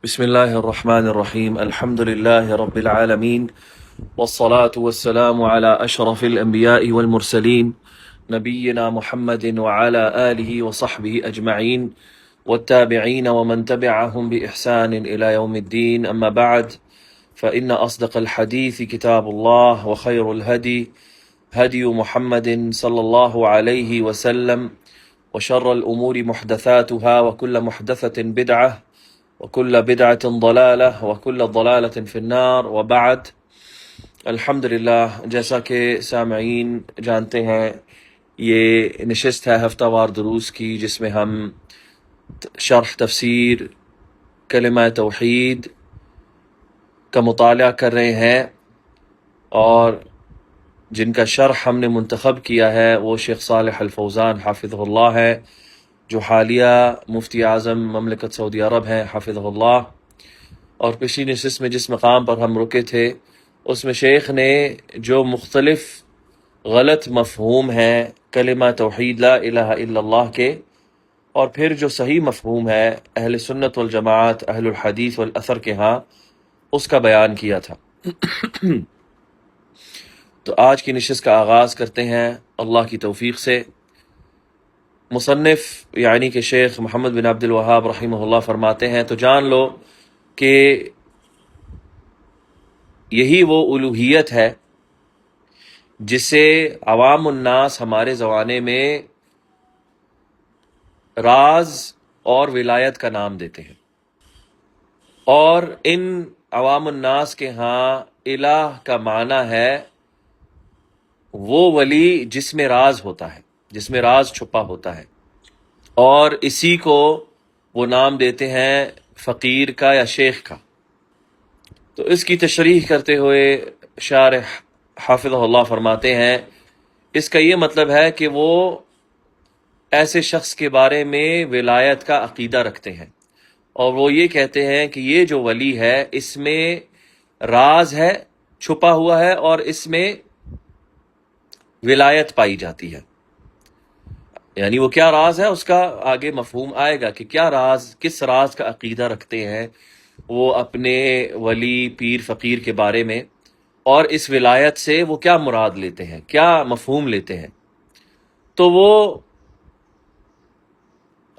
بسم الله الرحمن الرحيم الحمد لله رب العالمين والصلاة والسلام على أشرف الأنبياء والمرسلين نبينا محمد وعلى آله وصحبه أجمعين والتابعين ومن تبعهم بإحسان إلى يوم الدين. أما بعد، فإن أصدق الحديث كتاب الله، وخير الهدي هدي محمد صلى الله عليه وسلم، وشر الأمور محدثاتها، وكل محدثة بدعة، وكل بدعة ضلالة، وكل ضلالة في النار. وبعد، الحمدللہ، جیسا کہ سامعین جانتے ہیں، یہ نشست ہے ہفتہ وار دروس کی، جس میں ہم شرح تفسیر کلمہ توحید کا مطالعہ کر رہے ہیں، اور جن کا شرح ہم نے منتخب کیا ہے وہ شیخ صالح الفوزان حافظہ اللہ ہے، جو حالیہ مفتی اعظم مملکت سعودی عرب ہیں حافظہ اللہ. اور پچھلی نشست میں جس مقام پر ہم رکے تھے، اس میں شیخ نے جو مختلف غلط مفہوم ہیں کلمہ توحید لا الہ الا اللہ کے، اور پھر جو صحیح مفہوم ہے اہل سنت والجماعت اہل الحدیث والاثر کے ہاں، اس کا بیان کیا تھا. تو آج کی نشست کا آغاز کرتے ہیں اللہ کی توفیق سے. مصنف یعنی کہ شیخ محمد بن عبد الوہاب رحمہ اللہ فرماتے ہیں، تو جان لو کہ یہی وہ الوہیت ہے جسے عوام الناس ہمارے زمانے میں راز اور ولایت کا نام دیتے ہیں، اور ان عوام الناس کے ہاں الہ کا معنی ہے وہ ولی جس میں راز ہوتا ہے، جس میں راز چھپا ہوتا ہے، اور اسی کو وہ نام دیتے ہیں فقیر کا یا شیخ کا. تو اس کی تشریح کرتے ہوئے شارح حافظہ اللہ فرماتے ہیں، اس کا یہ مطلب ہے کہ وہ ایسے شخص کے بارے میں ولایت کا عقیدہ رکھتے ہیں، اور وہ یہ کہتے ہیں کہ یہ جو ولی ہے اس میں راز ہے، چھپا ہوا ہے، اور اس میں ولایت پائی جاتی ہے. یعنی وہ کیا راز ہے اس کا آگے مفہوم آئے گا کہ کیا راز، کس راز کا عقیدہ رکھتے ہیں وہ اپنے ولی پیر فقیر کے بارے میں، اور اس ولایت سے وہ کیا مراد لیتے ہیں، کیا مفہوم لیتے ہیں. تو وہ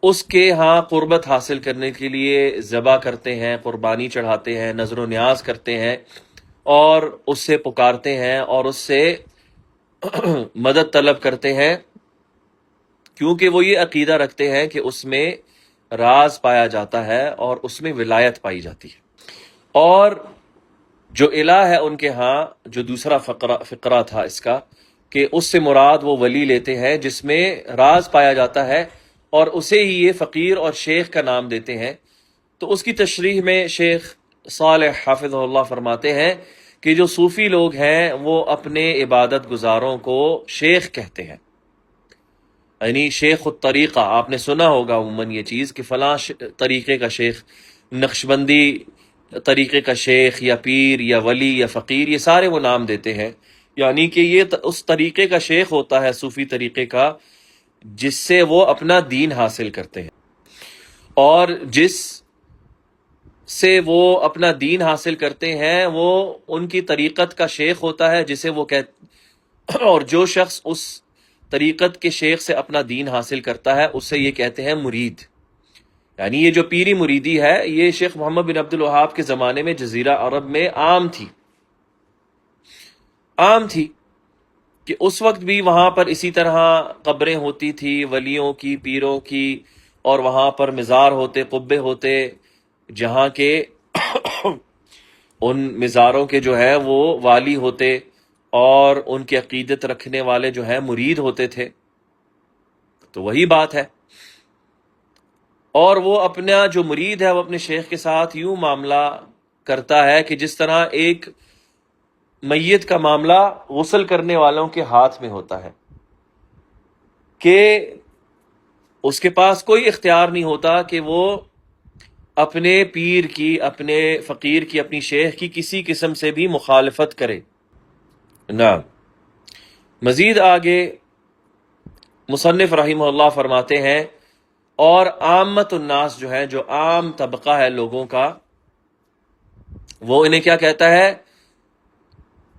اس کے ہاں قربت حاصل کرنے کے لیے ذبح کرتے ہیں، قربانی چڑھاتے ہیں، نظر و نیاز کرتے ہیں، اور اس سے پکارتے ہیں اور اس سے مدد طلب کرتے ہیں، کیونکہ وہ یہ عقیدہ رکھتے ہیں کہ اس میں راز پایا جاتا ہے اور اس میں ولایت پائی جاتی ہے. اور جو الہ ہے ان کے ہاں، جو دوسرا فقرہ تھا اس کا، کہ اس سے مراد وہ ولی لیتے ہیں جس میں راز پایا جاتا ہے، اور اسے ہی یہ فقیر اور شیخ کا نام دیتے ہیں. تو اس کی تشریح میں شیخ صالح حافظہ اللہ فرماتے ہیں کہ جو صوفی لوگ ہیں وہ اپنے عبادت گزاروں کو شیخ کہتے ہیں، یعنی شیخ الطریقہ. آپ نے سنا ہوگا عموماً یہ چیز کہ فلاں طریقے کا شیخ، نقشبندی طریقے کا شیخ یا پیر یا ولی یا فقیر، یہ سارے وہ نام دیتے ہیں. یعنی کہ یہ اس طریقے کا شیخ ہوتا ہے، صوفی طریقے کا، جس سے وہ اپنا دین حاصل کرتے ہیں، اور جس سے وہ اپنا دین حاصل کرتے ہیں وہ ان کی طریقت کا شیخ ہوتا ہے، جسے وہ اور جو شخص اس طریقت کے شیخ سے اپنا دین حاصل کرتا ہے اسے یہ کہتے ہیں مرید. یعنی یہ جو پیری مریدی ہے یہ شیخ محمد بن عبد الوہاب کے زمانے میں جزیرہ عرب میں عام تھی کہ اس وقت بھی وہاں پر اسی طرح قبریں ہوتی تھی ولیوں کی، پیروں کی، اور وہاں پر مزار ہوتے، قبے ہوتے، جہاں کے ان مزاروں کے جو ہے وہ والی ہوتے، اور ان کی عقیدت رکھنے والے جو ہیں مرید ہوتے تھے. تو وہی بات ہے، اور وہ اپنا جو مرید ہے وہ اپنے شیخ کے ساتھ یوں معاملہ کرتا ہے کہ جس طرح ایک میت کا معاملہ غسل کرنے والوں کے ہاتھ میں ہوتا ہے، کہ اس کے پاس کوئی اختیار نہیں ہوتا کہ وہ اپنے پیر کی، اپنے فقیر کی، اپنی شیخ کی کسی قسم سے بھی مخالفت کرے. نعم. مزید آگے مصنف رحمہ اللہ فرماتے ہیں، اور عامت الناس جو ہے، جو عام طبقہ ہے لوگوں کا، وہ انہیں کیا کہتا ہے؟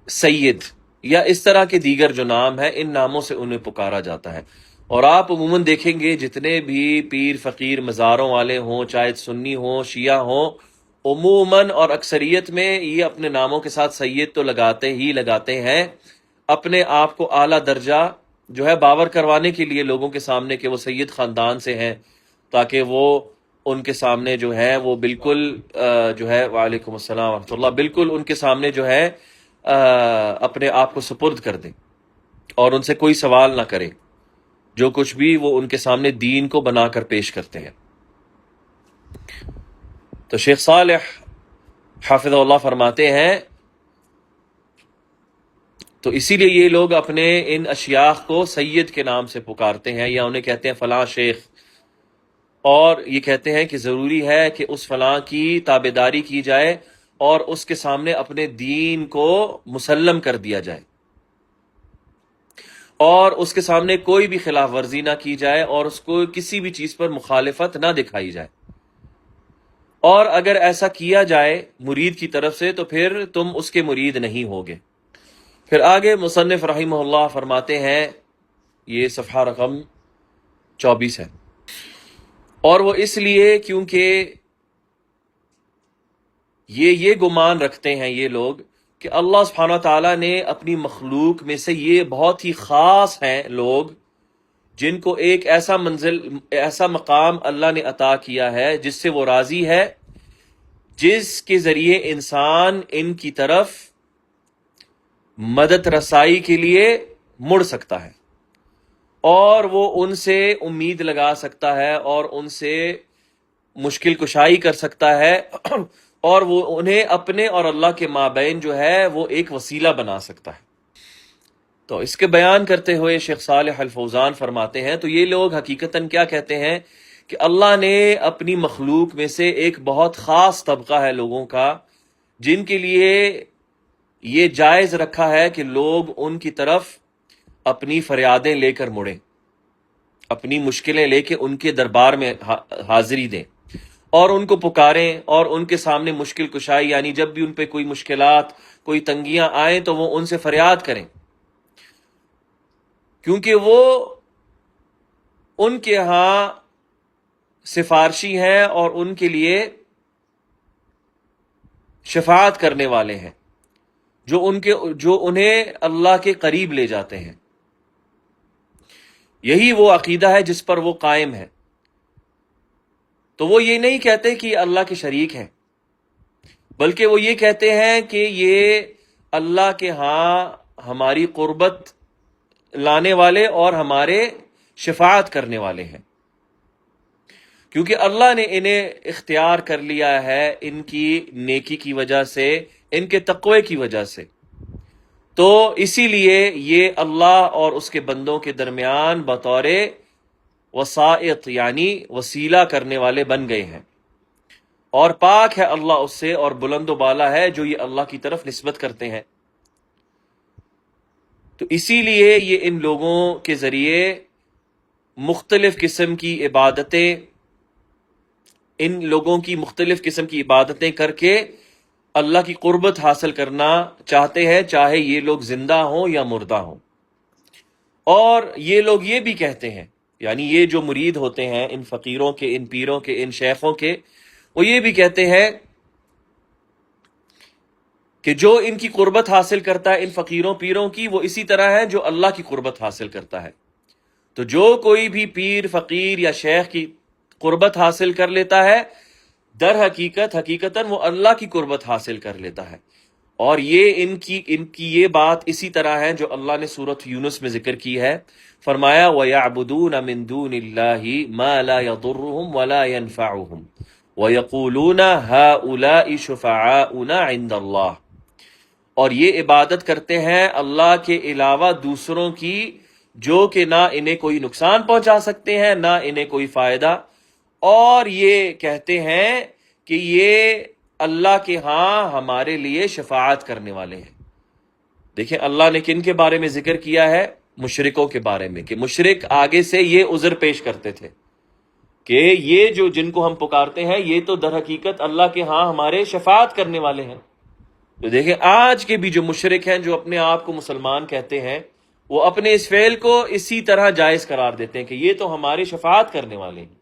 سید، یا اس طرح کے دیگر جو نام ہیں، ان ناموں سے انہیں پکارا جاتا ہے۔ اور آپ عموماً دیکھیں گے جتنے بھی پیر فقیر مزاروں والے ہوں، چاہے سنی ہوں شیعہ ہوں، عموماً اور اکثریت میں یہ اپنے ناموں کے ساتھ سید تو لگاتے ہیں، اپنے آپ کو اعلیٰ درجہ جو ہے باور کروانے کے لیے لوگوں کے سامنے کہ وہ سید خاندان سے ہیں، تاکہ وہ ان کے سامنے جو ہے وہ بالکل جو ہے، وعلیکم السلام ورحمۃ اللہ، بالکل ان کے سامنے جو ہے اپنے آپ کو سپرد کر دیں اور ان سے کوئی سوال نہ کرے، جو کچھ بھی وہ ان کے سامنے دین کو بنا کر پیش کرتے ہیں۔ تو شیخ صالح حافظ اللہ فرماتے ہیں، تو اسی لیے یہ لوگ اپنے ان اشیاخ کو سید کے نام سے پکارتے ہیں، یا انہیں کہتے ہیں فلاں شیخ، اور یہ کہتے ہیں کہ ضروری ہے کہ اس فلاں کی تابعداری کی جائے اور اس کے سامنے اپنے دین کو مسلم کر دیا جائے، اور اس کے سامنے کوئی بھی خلاف ورزی نہ کی جائے، اور اس کو کسی بھی چیز پر مخالفت نہ دکھائی جائے، اور اگر ایسا کیا جائے مرید کی طرف سے تو پھر تم اس کے مرید نہیں ہوگے۔ پھر آگے مصنف رحمہ اللہ فرماتے ہیں، یہ صفحہ رقم 24 ہے، اور وہ اس لیے کیونکہ یہ گمان رکھتے ہیں یہ لوگ کہ اللہ سبحانہ تعالیٰ نے اپنی مخلوق میں سے یہ بہت ہی خاص ہیں لوگ جن کو ایک ایسا مقام اللہ نے عطا کیا ہے جس سے وہ راضی ہے، جس کے ذریعے انسان ان کی طرف مدد رسائی کے لیے مڑ سکتا ہے، اور وہ ان سے امید لگا سکتا ہے، اور ان سے مشکل کشائی کر سکتا ہے، اور وہ انہیں اپنے اور اللہ کے مابین جو ہے وہ ایک وسیلہ بنا سکتا ہے۔ تو اس کے بیان کرتے ہوئے شیخ صالح الفوزان فرماتے ہیں، تو یہ لوگ حقیقتاً کیا کہتے ہیں کہ اللہ نے اپنی مخلوق میں سے ایک بہت خاص طبقہ ہے لوگوں کا جن کے لیے یہ جائز رکھا ہے کہ لوگ ان کی طرف اپنی فریادیں لے کر مڑیں، اپنی مشکلیں لے کے ان کے دربار میں حاضری دیں، اور ان کو پکاریں، اور ان کے سامنے مشکل کشائی، یعنی جب بھی ان پہ کوئی مشکلات، کوئی تنگیاں آئیں تو وہ ان سے فریاد کریں، کیونکہ وہ ان کے ہاں سفارشی ہیں اور ان کے لیے شفاعت کرنے والے ہیں، جو انہیں اللہ کے قریب لے جاتے ہیں۔ یہی وہ عقیدہ ہے جس پر وہ قائم ہے۔ تو وہ یہ نہیں کہتے کہ اللہ کے شریک ہیں، بلکہ وہ یہ کہتے ہیں کہ یہ اللہ کے ہاں ہماری قربت لانے والے اور ہمارے شفاعت کرنے والے ہیں، کیونکہ اللہ نے انہیں اختیار کر لیا ہے ان کی نیکی کی وجہ سے، ان کے تقوی کی وجہ سے، تو اسی لیے یہ اللہ اور اس کے بندوں کے درمیان بطور وسائط یعنی وسیلہ کرنے والے بن گئے ہیں، اور پاک ہے اللہ اس سے، اور بلند و بالا ہے جو یہ اللہ کی طرف نسبت کرتے ہیں۔ تو اسی لیے یہ ان لوگوں کے ذریعے مختلف قسم کی عبادتیں، ان لوگوں کی مختلف قسم کی عبادتیں کر کے اللہ کی قربت حاصل کرنا چاہتے ہیں، چاہے یہ لوگ زندہ ہوں یا مردہ ہوں۔ اور یہ لوگ یہ بھی کہتے ہیں، یعنی یہ جو مرید ہوتے ہیں ان فقیروں کے، ان پیروں کے، ان شیخوں کے، وہ یہ بھی کہتے ہیں کہ جو ان کی قربت حاصل کرتا ہے ان فقیروں پیروں کی، وہ اسی طرح ہے جو اللہ کی قربت حاصل کرتا ہے۔ تو جو کوئی بھی پیر فقیر یا شیخ کی قربت حاصل کر لیتا ہے، در حقیقتاً وہ اللہ کی قربت حاصل کر لیتا ہے۔ اور یہ ان کی یہ بات اسی طرح ہے جو اللہ نے سورۃ یونس میں ذکر کی ہے، فرمایا وَيَعْبُدُونَ مِن دُونِ اللَّهِ مَا لَا يَضُرُّهُمْ وَلَا يَنفَعُهُمْ وَيَقُولُونَ هَؤُلَاءِ شُفَعَاؤُنَا عِندَ اللَّهِ، اور یہ عبادت کرتے ہیں اللہ کے علاوہ دوسروں کی، جو کہ نہ انہیں کوئی نقصان پہنچا سکتے ہیں نہ انہیں کوئی فائدہ، اور یہ کہتے ہیں کہ یہ اللہ کے ہاں ہمارے لیے شفاعت کرنے والے ہیں۔ دیکھیں اللہ نے کن کے بارے میں ذکر کیا ہے؟ مشرکوں کے بارے میں، کہ مشرک آگے سے یہ عذر پیش کرتے تھے، کہ یہ جو جن کو ہم پکارتے ہیں یہ تو در حقیقت اللہ کے ہاں ہمارے شفاعت کرنے والے ہیں. تو دیکھیں آج کے بھی جو مشرک ہیں جو اپنے آپ کو مسلمان کہتے ہیں وہ اپنے اس فعل کو اسی طرح جائز قرار دیتے ہیں کہ یہ تو ہماری شفاعت کرنے والے ہیں،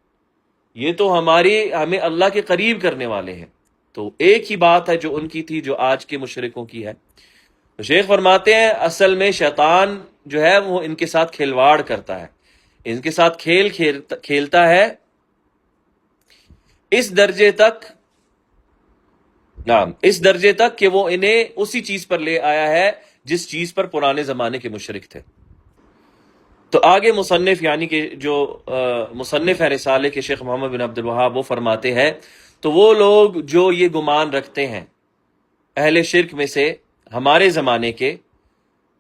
یہ تو ہمیں اللہ کے قریب کرنے والے ہیں. تو ایک ہی بات ہے جو ان کی تھی جو آج کے مشرکوں کی ہے. تو شیخ فرماتے ہیں اصل میں شیطان جو ہے وہ ان کے ساتھ کھلواڑ کرتا ہے، ان کے ساتھ کھیلتا ہے اس درجے تک کہ وہ انہیں اسی چیز پر لے آیا ہے جس چیز پر پرانے زمانے کے مشرک تھے. تو آگے مصنف یعنی کہ جو مصنف ہے رسالے کے شیخ محمد بن عبد الوہاب وہ فرماتے ہیں تو وہ لوگ جو یہ گمان رکھتے ہیں اہل شرک میں سے ہمارے زمانے کے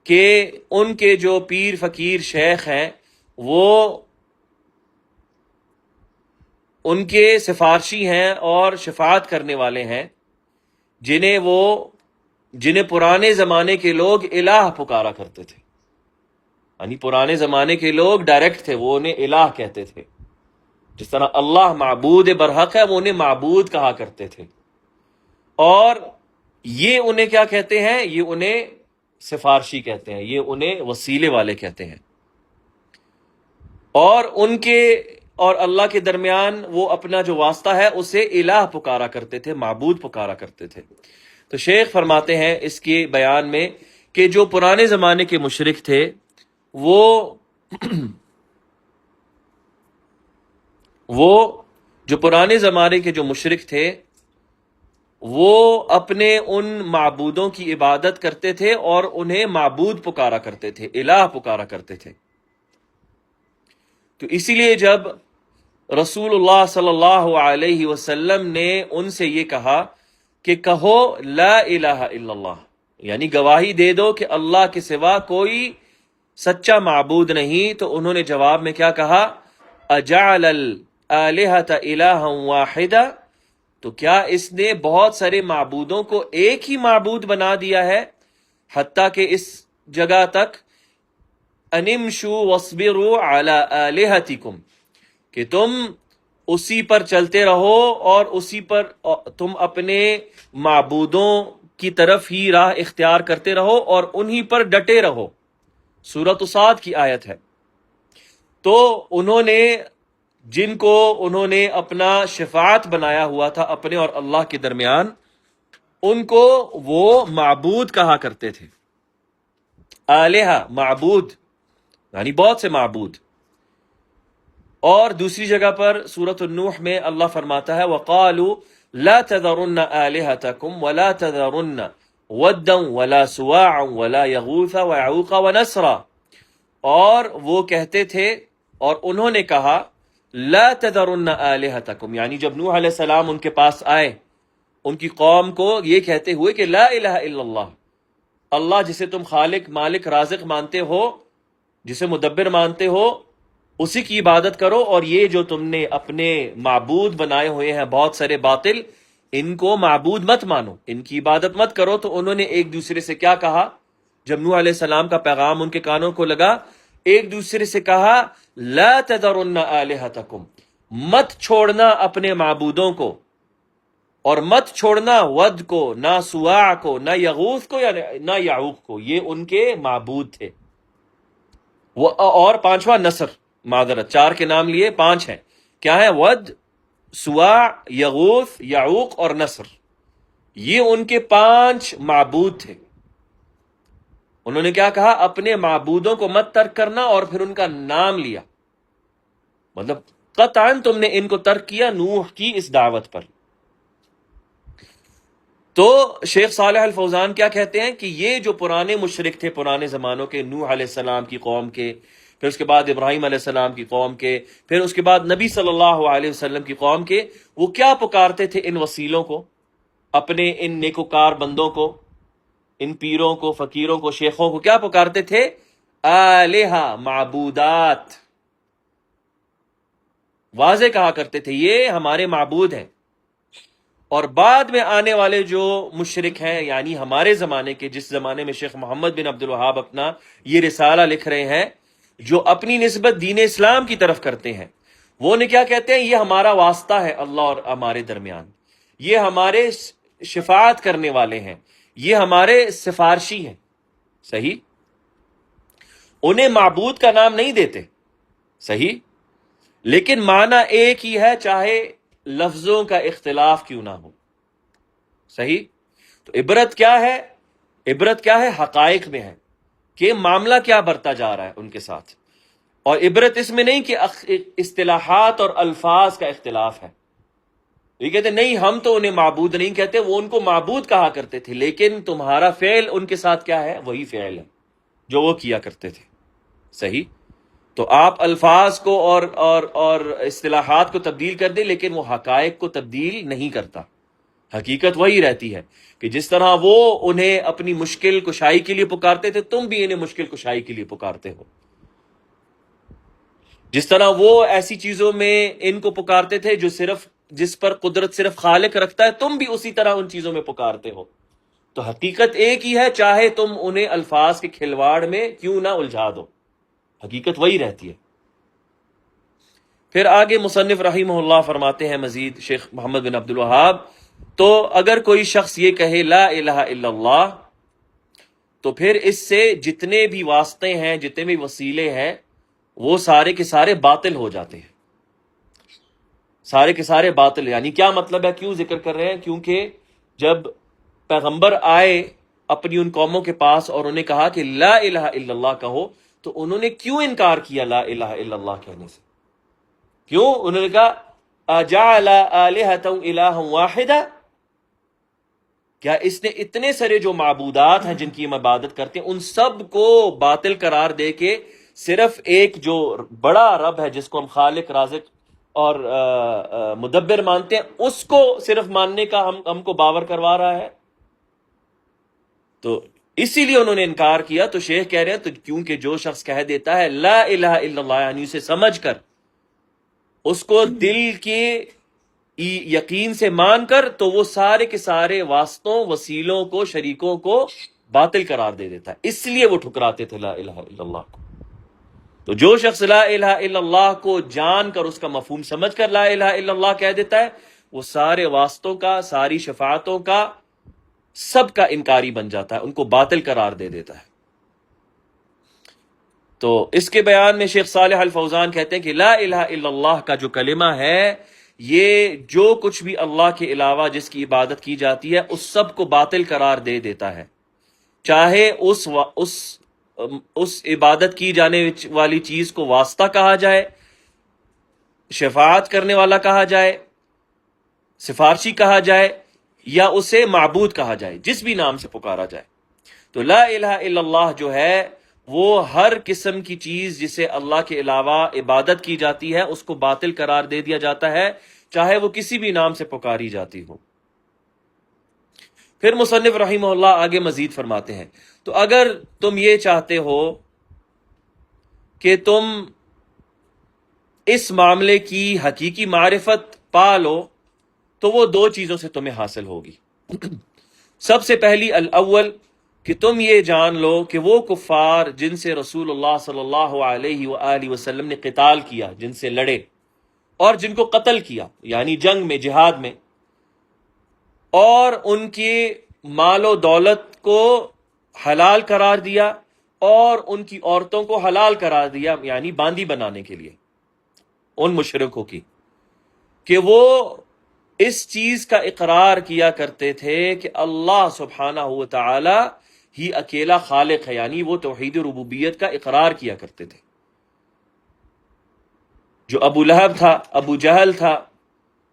کہ ان کے جو پیر فقیر شیخ ہیں وہ ان کے سفارشی ہیں اور شفاعت کرنے والے ہیں، جنہیں پرانے زمانے کے لوگ الہ پکارا کرتے تھے. یعنی پرانے زمانے کے لوگ ڈائریکٹ تھے، وہ انہیں الہ کہتے تھے. جس طرح اللہ معبود برحق ہے وہ انہیں معبود کہا کرتے تھے. اور یہ انہیں کیا کہتے ہیں؟ یہ انہیں سفارشی کہتے ہیں، یہ انہیں وسیلے والے کہتے ہیں. اور ان کے اور اللہ کے درمیان وہ اپنا جو واسطہ ہے اسے الہ پکارا کرتے تھے، معبود پکارا کرتے تھے. تو شیخ فرماتے ہیں اس کے بیان میں کہ جو پرانے زمانے کے مشرک تھے وہ جو پرانے زمانے کے جو مشرک تھے وہ اپنے ان معبودوں کی عبادت کرتے تھے اور انہیں معبود پکارا کرتے تھے، الہ پکارا کرتے تھے. تو اسی لیے جب رسول اللہ صلی اللہ علیہ وسلم نے ان سے یہ کہا کہ کہو لا الہ الا اللہ، یعنی گواہی دے دو کہ اللہ کے سوا کوئی سچا معبود نہیں، تو انہوں نے جواب میں کیا کہا؟ اجعل الالہۃ الہا واحدا، تو کیا اس نے بہت سارے معبودوں کو ایک ہی معبود بنا دیا ہے؟ حتیٰ کہ اس جگہ تک انمشوا واصبروا علی آلہتکم، کہ تم اسی پر چلتے رہو اور اسی پر تم اپنے معبودوں کی طرف ہی راہ اختیار کرتے رہو اور انہی پر ڈٹے رہو. سورۃ صاد کی آیت ہے. تو انہوں نے اپنا شفاعت بنایا ہوا تھا اپنے اور اللہ کے درمیان، ان کو وہ معبود کہا کرتے تھے. آلہہ معبود یعنی بہت سے معبود. اور دوسری جگہ پر سورۃ النوح میں اللہ فرماتا ہے وَقَالُوا لَا تَذَرُنَّ آلِهَتَكُمْ وَلَا تَذَرُنَّ وَدًّا وَلَا سُوَاعًا وَلَا يَغُوثَ وَيَعُوقَ وَنَسْرًا، اور وہ کہتے تھے اور انہوں نے کہا لَا تَذَرُنَّ آلِهَتَكُمْ، یعنی جب نوح علیہ السلام ان کے پاس آئے ان کی قوم کو یہ کہتے ہوئے کہ لا الہ الا اللہ، اللہ جسے تم خالق مالک رازق مانتے ہو، جسے مدبر مانتے ہو، اسی کی عبادت کرو، اور یہ جو تم نے اپنے معبود بنائے ہوئے ہیں بہت سارے باطل، ان کو معبود مت مانو، ان کی عبادت مت کرو. تو انہوں نے ایک دوسرے سے کیا کہا جب نوح علیہ السلام کا پیغام ان کے کانوں کو لگا؟ ایک دوسرے سے کہا لا تذرن آلہتکم، مت چھوڑنا اپنے معبودوں کو، اور مت چھوڑنا ود کو، نہ سواع کو، نہ یغوث کو، یا نہ یعوق کو، یہ ان کے معبود تھے. اور پانچواں نصر، معذرت 4 کے نام لیے 5 ہیں، کیا ہے؟ ود، سواع، یغوث، یعوق اور نصر، یہ ان کے 5 معبود تھے. انہوں نے کیا کہا؟ اپنے معبودوں کو مت ترک کرنا، اور پھر ان کا نام لیا، مطلب قطعاً تم نے ان کو ترک کیا نوح کی اس دعوت پر. تو شیخ صالح الفوزان کیا کہتے ہیں کہ یہ جو پرانے مشرک تھے پرانے زمانوں کے، نوح علیہ السلام کی قوم کے، پھر اس کے بعد ابراہیم علیہ السلام کی قوم کے، پھر اس کے بعد نبی صلی اللہ علیہ وسلم کی قوم کے، وہ کیا پکارتے تھے؟ ان وسیلوں کو، اپنے ان نیکوکار بندوں کو، ان پیروں کو، فقیروں کو، شیخوں کو کیا پکارتے تھے؟ آلہہ، معبودات. واضح کہا کرتے تھے یہ ہمارے معبود ہیں. اور بعد میں آنے والے جو مشرک ہیں، یعنی ہمارے زمانے کے، جس زمانے میں شیخ محمد بن عبد الوہاب اپنا یہ رسالہ لکھ رہے ہیں، جو اپنی نسبت دین اسلام کی طرف کرتے ہیں، وہ انہیں کیا کہتے ہیں؟ یہ ہمارا واسطہ ہے اللہ اور ہمارے درمیان، یہ ہمارے شفاعت کرنے والے ہیں، یہ ہمارے سفارشی ہیں. صحیح؟ انہیں معبود کا نام نہیں دیتے. صحیح؟ لیکن معنی ایک ہی ہے، چاہے لفظوں کا اختلاف کیوں نہ ہو. صحیح؟ تو عبرت کیا ہے؟ عبرت کیا ہے؟ حقائق میں ہے کہ معاملہ کیا برتا جا رہا ہے ان کے ساتھ. اور عبرت اس میں نہیں کہ اصطلاحات اور الفاظ کا اختلاف ہے. یہ کہتے نہیں ہم تو انہیں معبود نہیں کہتے، وہ ان کو معبود کہا کرتے تھے، لیکن تمہارا فعل ان کے ساتھ کیا ہے؟ وہی فعل ہے جو وہ کیا کرتے تھے. صحیح؟ تو آپ الفاظ کو اور اصطلاحات کو تبدیل کر دیں، لیکن وہ حقائق کو تبدیل نہیں کرتا. حقیقت وہی رہتی ہے کہ جس طرح وہ انہیں اپنی مشکل کشائی کے لیے پکارتے تھے، تم بھی انہیں مشکل کشائی کے لیے پکارتے ہو. جس طرح وہ ایسی چیزوں میں ان کو پکارتے تھے جس پر قدرت صرف خالق رکھتا ہے، تم بھی اسی طرح ان چیزوں میں پکارتے ہو. تو حقیقت ایک ہی ہے، چاہے تم انہیں الفاظ کے کھلواڑ میں کیوں نہ الجھا دو، حقیقت وہی رہتی ہے. پھر آگے مصنف رحمہ اللہ فرماتے ہیں مزید، شیخ محمد بن عبد الوہاب، تو اگر کوئی شخص یہ کہے لا الہ الا اللہ، تو پھر اس سے جتنے بھی واسطے ہیں، جتنے بھی وسیلے ہیں، وہ سارے کے سارے باطل ہو جاتے ہیں. سارے کے سارے باطل. یعنی کیا مطلب ہے؟ کیوں ذکر کر رہے ہیں؟ کیونکہ جب پیغمبر آئے اپنی ان قوموں کے پاس اور انہیں کہا کہ لا الہ الا اللہ کہو، تو انہوں نے کیوں انکار کیا لا الہ الا اللہ کہنے سے؟ کیوں؟ انہوں نے کہا اجعل آلہۃ الہا واحدا، کیا اس نے اتنے سارے جو معبودات ہیں جن کی ہم عبادت کرتے ہیں ان سب کو باطل قرار دے کے صرف ایک جو بڑا رب ہے جس کو ہم خالق، رازق اور مدبر مانتے ہیں، اس کو صرف ماننے کا ہم کو باور کروا رہا ہے؟ تو اسی لیے انہوں نے انکار کیا. تو شیخ کہہ رہے ہیں تو کیونکہ جو شخص کہہ دیتا ہے لا الہ الا اللہ، یعنی اسے سمجھ کر، اس کو دل کے یقین سے مان کر، تو وہ سارے کے سارے واسطوں، وسیلوں کو، شریکوں کو باطل قرار دے دیتا ہے. اس لیے وہ ٹھکراتے تھے لا الہ الا اللہ کو. تو جو شخص لا الہ الا اللہ کو جان کر، اس کا مفہوم سمجھ کر لا الہ الا اللہ کہہ دیتا ہے، وہ سارے واسطوں کا، ساری شفاعتوں کا، سب کا انکاری بن جاتا ہے، ان کو باطل قرار دے دیتا ہے. تو اس کے بیان میں شیخ صالح الفوزان کہتے ہیں کہ لا الہ الا اللہ کا جو کلمہ ہے، یہ جو کچھ بھی اللہ کے علاوہ جس کی عبادت کی جاتی ہے اس سب کو باطل قرار دے دیتا ہے، چاہے اس عبادت کی جانے والی چیز کو واسطہ کہا جائے، شفاعت کرنے والا کہا جائے، سفارشی کہا جائے، یا اسے معبود کہا جائے، جس بھی نام سے پکارا جائے. تو لا الہ الا اللہ جو ہے وہ ہر قسم کی چیز جسے اللہ کے علاوہ عبادت کی جاتی ہے اس کو باطل قرار دے دیا جاتا ہے، چاہے وہ کسی بھی نام سے پکاری جاتی ہو. پھر مصنف رحمہ اللہ آگے مزید فرماتے ہیں، تو اگر تم یہ چاہتے ہو کہ تم اس معاملے کی حقیقی معرفت پا لو، تو وہ دو چیزوں سے تمہیں حاصل ہوگی. سب سے پہلی الاول، کہ تم یہ جان لو کہ وہ کفار جن سے رسول اللہ صلی اللہ علیہ وآلہ وسلم نے قتال کیا، جن سے لڑے اور جن کو قتل کیا، یعنی جنگ میں، جہاد میں، اور ان کی مال و دولت کو حلال قرار دیا اور ان کی عورتوں کو حلال قرار دیا، یعنی باندی بنانے کے لیے ان مشرکوں کی، کہ وہ اس چیز کا اقرار کیا کرتے تھے کہ اللہ سبحانہ و تعالی ہی اکیلا خالق ہے، یعنی وہ توحید ربوبیت کا اقرار کیا کرتے تھے. جو ابو لہب تھا، ابو جہل تھا،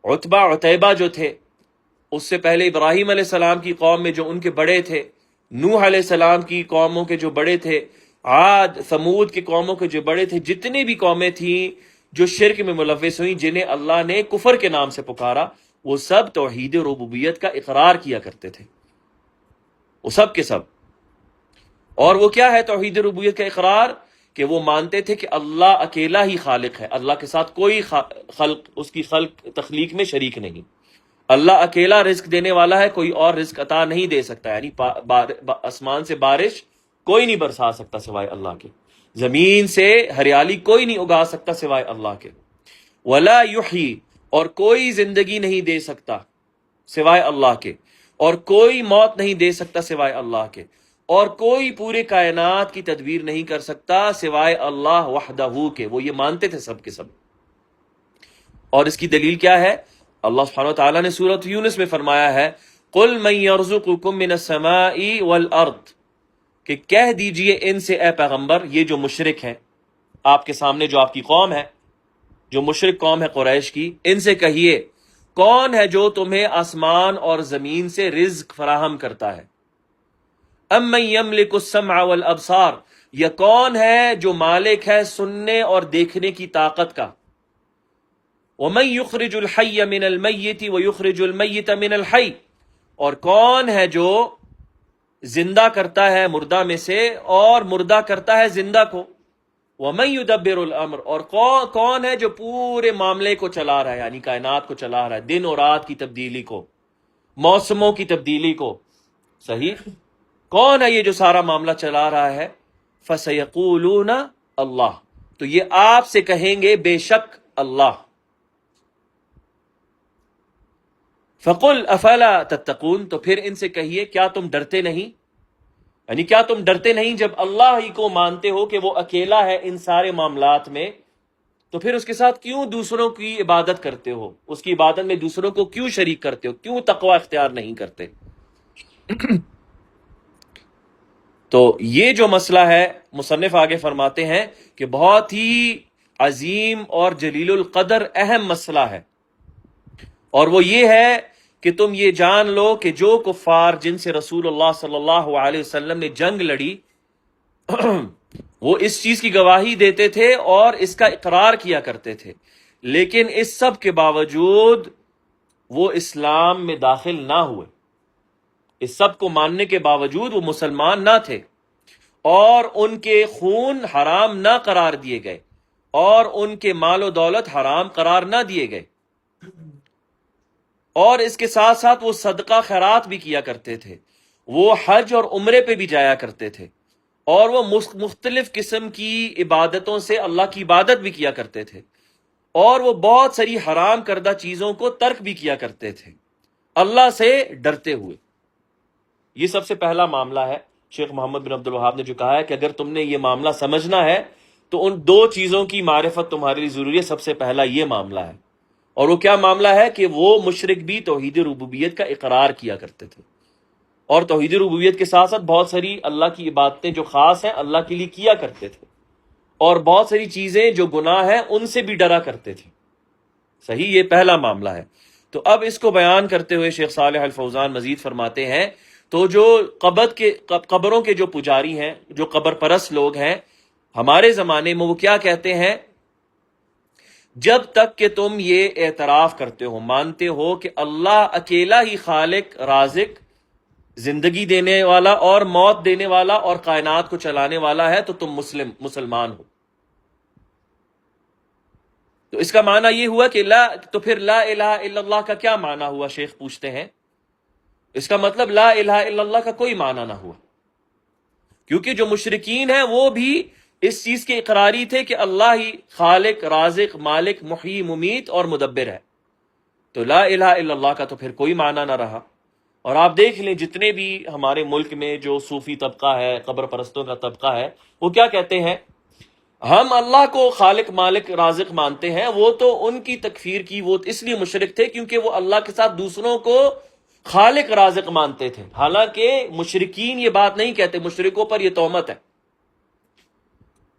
عتبہ عتیبہ جو تھے، اس سے پہلے ابراہیم علیہ السلام کی قوم میں جو ان کے بڑے تھے، نوح علیہ السلام کی قوموں کے جو بڑے تھے، عاد ثمود کی قوموں کے جو بڑے تھے، جتنی بھی قومیں تھیں جو شرک میں ملوث ہوئیں، جنہیں اللہ نے کفر کے نام سے پکارا، وہ سب توحید ربوبیت کا اقرار کیا کرتے تھے، وہ سب کے سب. اور وہ کیا ہے توحید ربوبیت کا اقرار؟ کہ وہ مانتے تھے کہ اللہ اکیلا ہی خالق ہے، اللہ کے ساتھ کوئی اس کی خلق تخلیق میں شریک نہیں. اللہ اکیلا رزق دینے والا ہے، کوئی اور رزق عطا نہیں دے سکتا، یعنی آسمان سے بارش کوئی نہیں برسا سکتا سوائے اللہ کے، زمین سے ہریالی کوئی نہیں اگا سکتا سوائے اللہ کے. ولا یحیی، اور کوئی زندگی نہیں دے سکتا سوائے اللہ کے، اور کوئی موت نہیں دے سکتا سوائے اللہ کے، اور کوئی پورے کائنات کی تدبیر نہیں کر سکتا سوائے اللہ وحدہ کے۔ وہ یہ مانتے تھے سب کے سب۔ اور اس کی دلیل کیا ہے؟ اللہ سبحانہ وتعالیٰ نے سورۃ یونس میں فرمایا ہے قل من یرزقکم من السماء والارض، کہ کہہ دیجئے ان سے اے پیغمبر، یہ جو مشرک ہیں آپ کے سامنے، جو آپ کی قوم ہے، جو مشرک قوم ہے قریش کی، ان سے کہیے کون ہے جو تمہیں آسمان اور زمین سے رزق فراہم کرتا ہے؟ امن یملک السمع والابصار، یا کون ہے جو مالک ہے سننے اور دیکھنے کی طاقت کا؟ ومن یخرج الحی من المیت ویخرج المیت من الحی، اور کون ہے جو زندہ کرتا ہے مردہ میں سے اور مردہ کرتا ہے زندہ کو؟ وَمَن يُدَبِّرُ الْأَمْرَ، اور کون ہے جو پورے معاملے کو چلا رہا ہے، یعنی کائنات کو چلا رہا ہے، دن اور رات کی تبدیلی کو، موسموں کی تبدیلی کو، صحیح؟ کون ہے یہ جو سارا معاملہ چلا رہا ہے؟ فَسَيَقُولُونَ اللہ، تو یہ آپ سے کہیں گے بے شک اللہ۔ فَقُلْ أَفَلَا تَتَّقُونَ، تو پھر ان سے کہیے کیا تم ڈرتے نہیں؟ یعنی کیا تم ڈرتے نہیں جب اللہ ہی کو مانتے ہو کہ وہ اکیلا ہے ان سارے معاملات میں، تو پھر اس کے ساتھ کیوں دوسروں کی عبادت کرتے ہو؟ اس کی عبادت میں دوسروں کو کیوں شریک کرتے ہو؟ کیوں تقوی اختیار نہیں کرتے؟ تو یہ جو مسئلہ ہے، مصنف آگے فرماتے ہیں کہ بہت ہی عظیم اور جلیل القدر اہم مسئلہ ہے، اور وہ یہ ہے کہ تم یہ جان لو کہ جو کفار جن سے رسول اللہ صلی اللہ علیہ وسلم نے جنگ لڑی وہ اس چیز کی گواہی دیتے تھے اور اس کا اقرار کیا کرتے تھے، لیکن اس سب کے باوجود وہ اسلام میں داخل نہ ہوئے۔ اس سب کو ماننے کے باوجود وہ مسلمان نہ تھے، اور ان کے خون حرام نہ قرار دیے گئے، اور ان کے مال و دولت حرام قرار نہ دیے گئے، اور اس کے ساتھ ساتھ وہ صدقہ خیرات بھی کیا کرتے تھے، وہ حج اور عمرے پہ بھی جایا کرتے تھے، اور وہ مختلف قسم کی عبادتوں سے اللہ کی عبادت بھی کیا کرتے تھے، اور وہ بہت ساری حرام کردہ چیزوں کو ترک بھی کیا کرتے تھے اللہ سے ڈرتے ہوئے۔ یہ سب سے پہلا معاملہ ہے۔ شیخ محمد بن عبد الوہاب نے جو کہا ہے کہ اگر تم نے یہ معاملہ سمجھنا ہے تو ان دو چیزوں کی معرفت تمہارے لیے ضروری ہے۔ سب سے پہلا یہ معاملہ ہے، اور وہ کیا معاملہ ہے کہ وہ مشرک بھی توحید ربوبیت کا اقرار کیا کرتے تھے، اور توحید ربوبیت کے ساتھ ساتھ بہت ساری اللہ کی عبادتیں جو خاص ہیں اللہ کے لیے کیا کرتے تھے، اور بہت ساری چیزیں جو گناہ ہیں ان سے بھی ڈرا کرتے تھے۔ صحیح، یہ پہلا معاملہ ہے۔ تو اب اس کو بیان کرتے ہوئے شیخ صالح الفوزان مزید فرماتے ہیں تو جو قبروں کے جو پجاری ہیں، جو قبر پرست لوگ ہیں ہمارے زمانے میں، وہ کیا کہتے ہیں؟ جب تک کہ تم یہ اعتراف کرتے ہو، مانتے ہو کہ اللہ اکیلا ہی خالق، رازق، زندگی دینے والا اور موت دینے والا اور کائنات کو چلانے والا ہے، تو تم مسلمان ہو۔ تو اس کا معنی یہ ہوا کہ تو پھر لا الہ الا اللہ کا کیا معنی ہوا؟ شیخ پوچھتے ہیں۔ اس کا مطلب لا الہ الا اللہ کا کوئی معنی نہ ہوا، کیونکہ جو مشرکین ہیں وہ بھی اس چیز کے اقراری تھے کہ اللہ ہی خالق، رازق، مالک، محیی، ممیت اور مدبر ہے۔ تو لا الہ الا اللہ کا تو پھر کوئی معنی نہ رہا۔ اور آپ دیکھ لیں جتنے بھی ہمارے ملک میں جو صوفی طبقہ ہے، قبر پرستوں کا طبقہ ہے، وہ کیا کہتے ہیں؟ ہم اللہ کو خالق، مالک، رازق مانتے ہیں۔ وہ تو ان کی تکفیر کی، وہ اس لیے مشرک تھے کیونکہ وہ اللہ کے ساتھ دوسروں کو خالق، رازق مانتے تھے، حالانکہ مشرکین یہ بات نہیں کہتے۔ مشرکوں پر یہ تہمت ہے،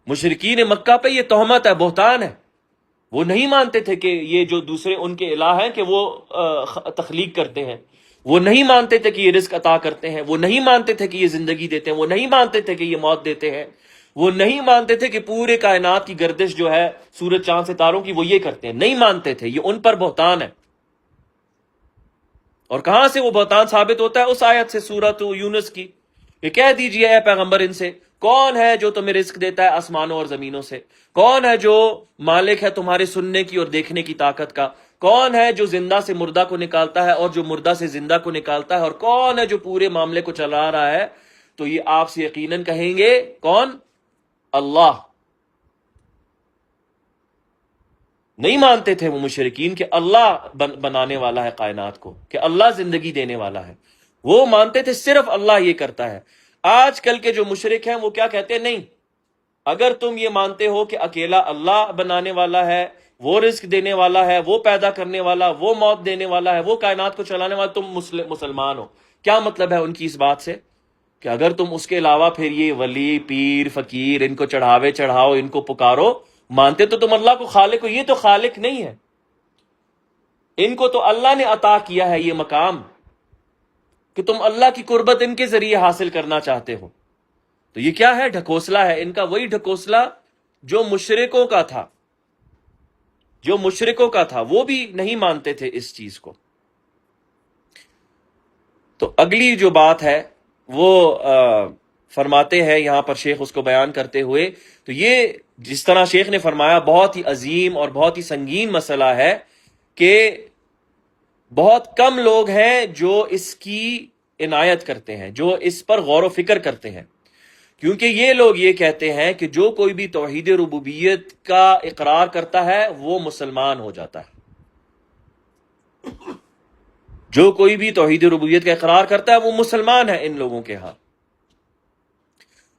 مشرکین مکہ پہ یہ تہمت ہے، بہتان ہے۔ وہ نہیں مانتے تھے کہ یہ جو دوسرے ان کے الہ ہیں کہ وہ تخلیق کرتے ہیں، وہ نہیں مانتے تھے کہ یہ رزق عطا کرتے ہیں، وہ نہیں مانتے تھے کہ یہ زندگی دیتے ہیں، وہ نہیں مانتے تھے کہ یہ موت دیتے ہیں، وہ نہیں مانتے تھے کہ پورے کائنات کی گردش جو ہے سورج، چاند، ستاروں کی، وہ یہ کرتے ہیں، نہیں مانتے تھے۔ یہ ان پر بہتان ہے۔ اور کہاں سے وہ بہتان ثابت ہوتا ہے؟ اس آیت سے، سورۃ یونس کی، کہ کہہ دیجئے اے پیغمبر ان سے، کون ہے جو تمہیں رزق دیتا ہے آسمانوں اور زمینوں سے؟ کون ہے جو مالک ہے تمہارے سننے کی اور دیکھنے کی طاقت کا؟ کون ہے جو زندہ سے مردہ کو نکالتا ہے اور جو مردہ سے زندہ کو نکالتا ہے؟ اور کون ہے جو پورے معاملے کو چلا رہا ہے؟ تو یہ آپ سے یقیناً کہیں گے کون؟ اللہ۔ نہیں مانتے تھے وہ مشرکین کہ اللہ بنانے والا ہے کائنات کو، کہ اللہ زندگی دینے والا ہے، وہ مانتے تھے صرف اللہ یہ کرتا ہے۔ آج کل کے جو مشرک ہیں وہ کیا کہتے ہیں؟ نہیں، اگر تم یہ مانتے ہو کہ اکیلا اللہ بنانے والا ہے، وہ رزق دینے والا ہے، وہ پیدا کرنے والا، وہ موت دینے والا ہے، وہ کائنات کو چلانے والا، تم مسلمان ہو۔ کیا مطلب ہے ان کی اس بات سے؟ کہ اگر تم اس کے علاوہ پھر یہ ولی، پیر، فقیر، ان کو چڑھاؤ، ان کو پکارو، مانتے تو تم اللہ کو خالق ہو۔ یہ تو خالق نہیں ہے، ان کو تو اللہ نے عطا کیا ہے یہ مقام کہ تم اللہ کی قربت ان کے ذریعے حاصل کرنا چاہتے ہو۔ تو یہ کیا ہے؟ ڈھکوسلا ہے ان کا، وہی ڈھکوسلا جو مشرکوں کا تھا، وہ بھی نہیں مانتے تھے اس چیز کو۔ تو اگلی جو بات ہے وہ فرماتے ہیں یہاں پر شیخ اس کو بیان کرتے ہوئے، تو یہ جس طرح شیخ نے فرمایا بہت ہی عظیم اور بہت ہی سنگین مسئلہ ہے کہ بہت کم لوگ ہیں جو اس کی عنایت کرتے ہیں، جو اس پر غور و فکر کرتے ہیں، کیونکہ یہ لوگ یہ کہتے ہیں کہ جو کوئی بھی توحید ربوبیت کا اقرار کرتا ہے وہ مسلمان ہو جاتا ہے۔ جو کوئی بھی توحید ربوبیت کا اقرار کرتا ہے وہ مسلمان ہے ان لوگوں کے ہاں۔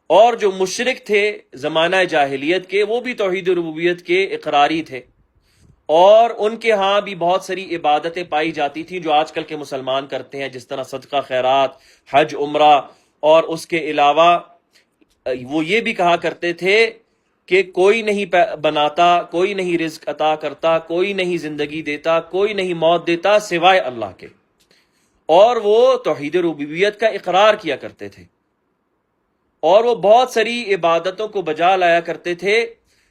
اور جو مشرک تھے زمانہ جاہلیت کے، وہ بھی توحید ربوبیت کے اقراری تھے، اور ان کے ہاں بھی بہت ساری عبادتیں پائی جاتی تھیں جو آج کل کے مسلمان کرتے ہیں، جس طرح صدقہ خیرات، حج، عمرہ، اور اس کے علاوہ وہ یہ بھی کہا کرتے تھے کہ کوئی نہیں بناتا، کوئی نہیں رزق عطا کرتا، کوئی نہیں زندگی دیتا، کوئی نہیں موت دیتا سوائے اللہ کے، اور وہ توحید ربوبیت کا اقرار کیا کرتے تھے، اور وہ بہت ساری عبادتوں کو بجا لایا کرتے تھے،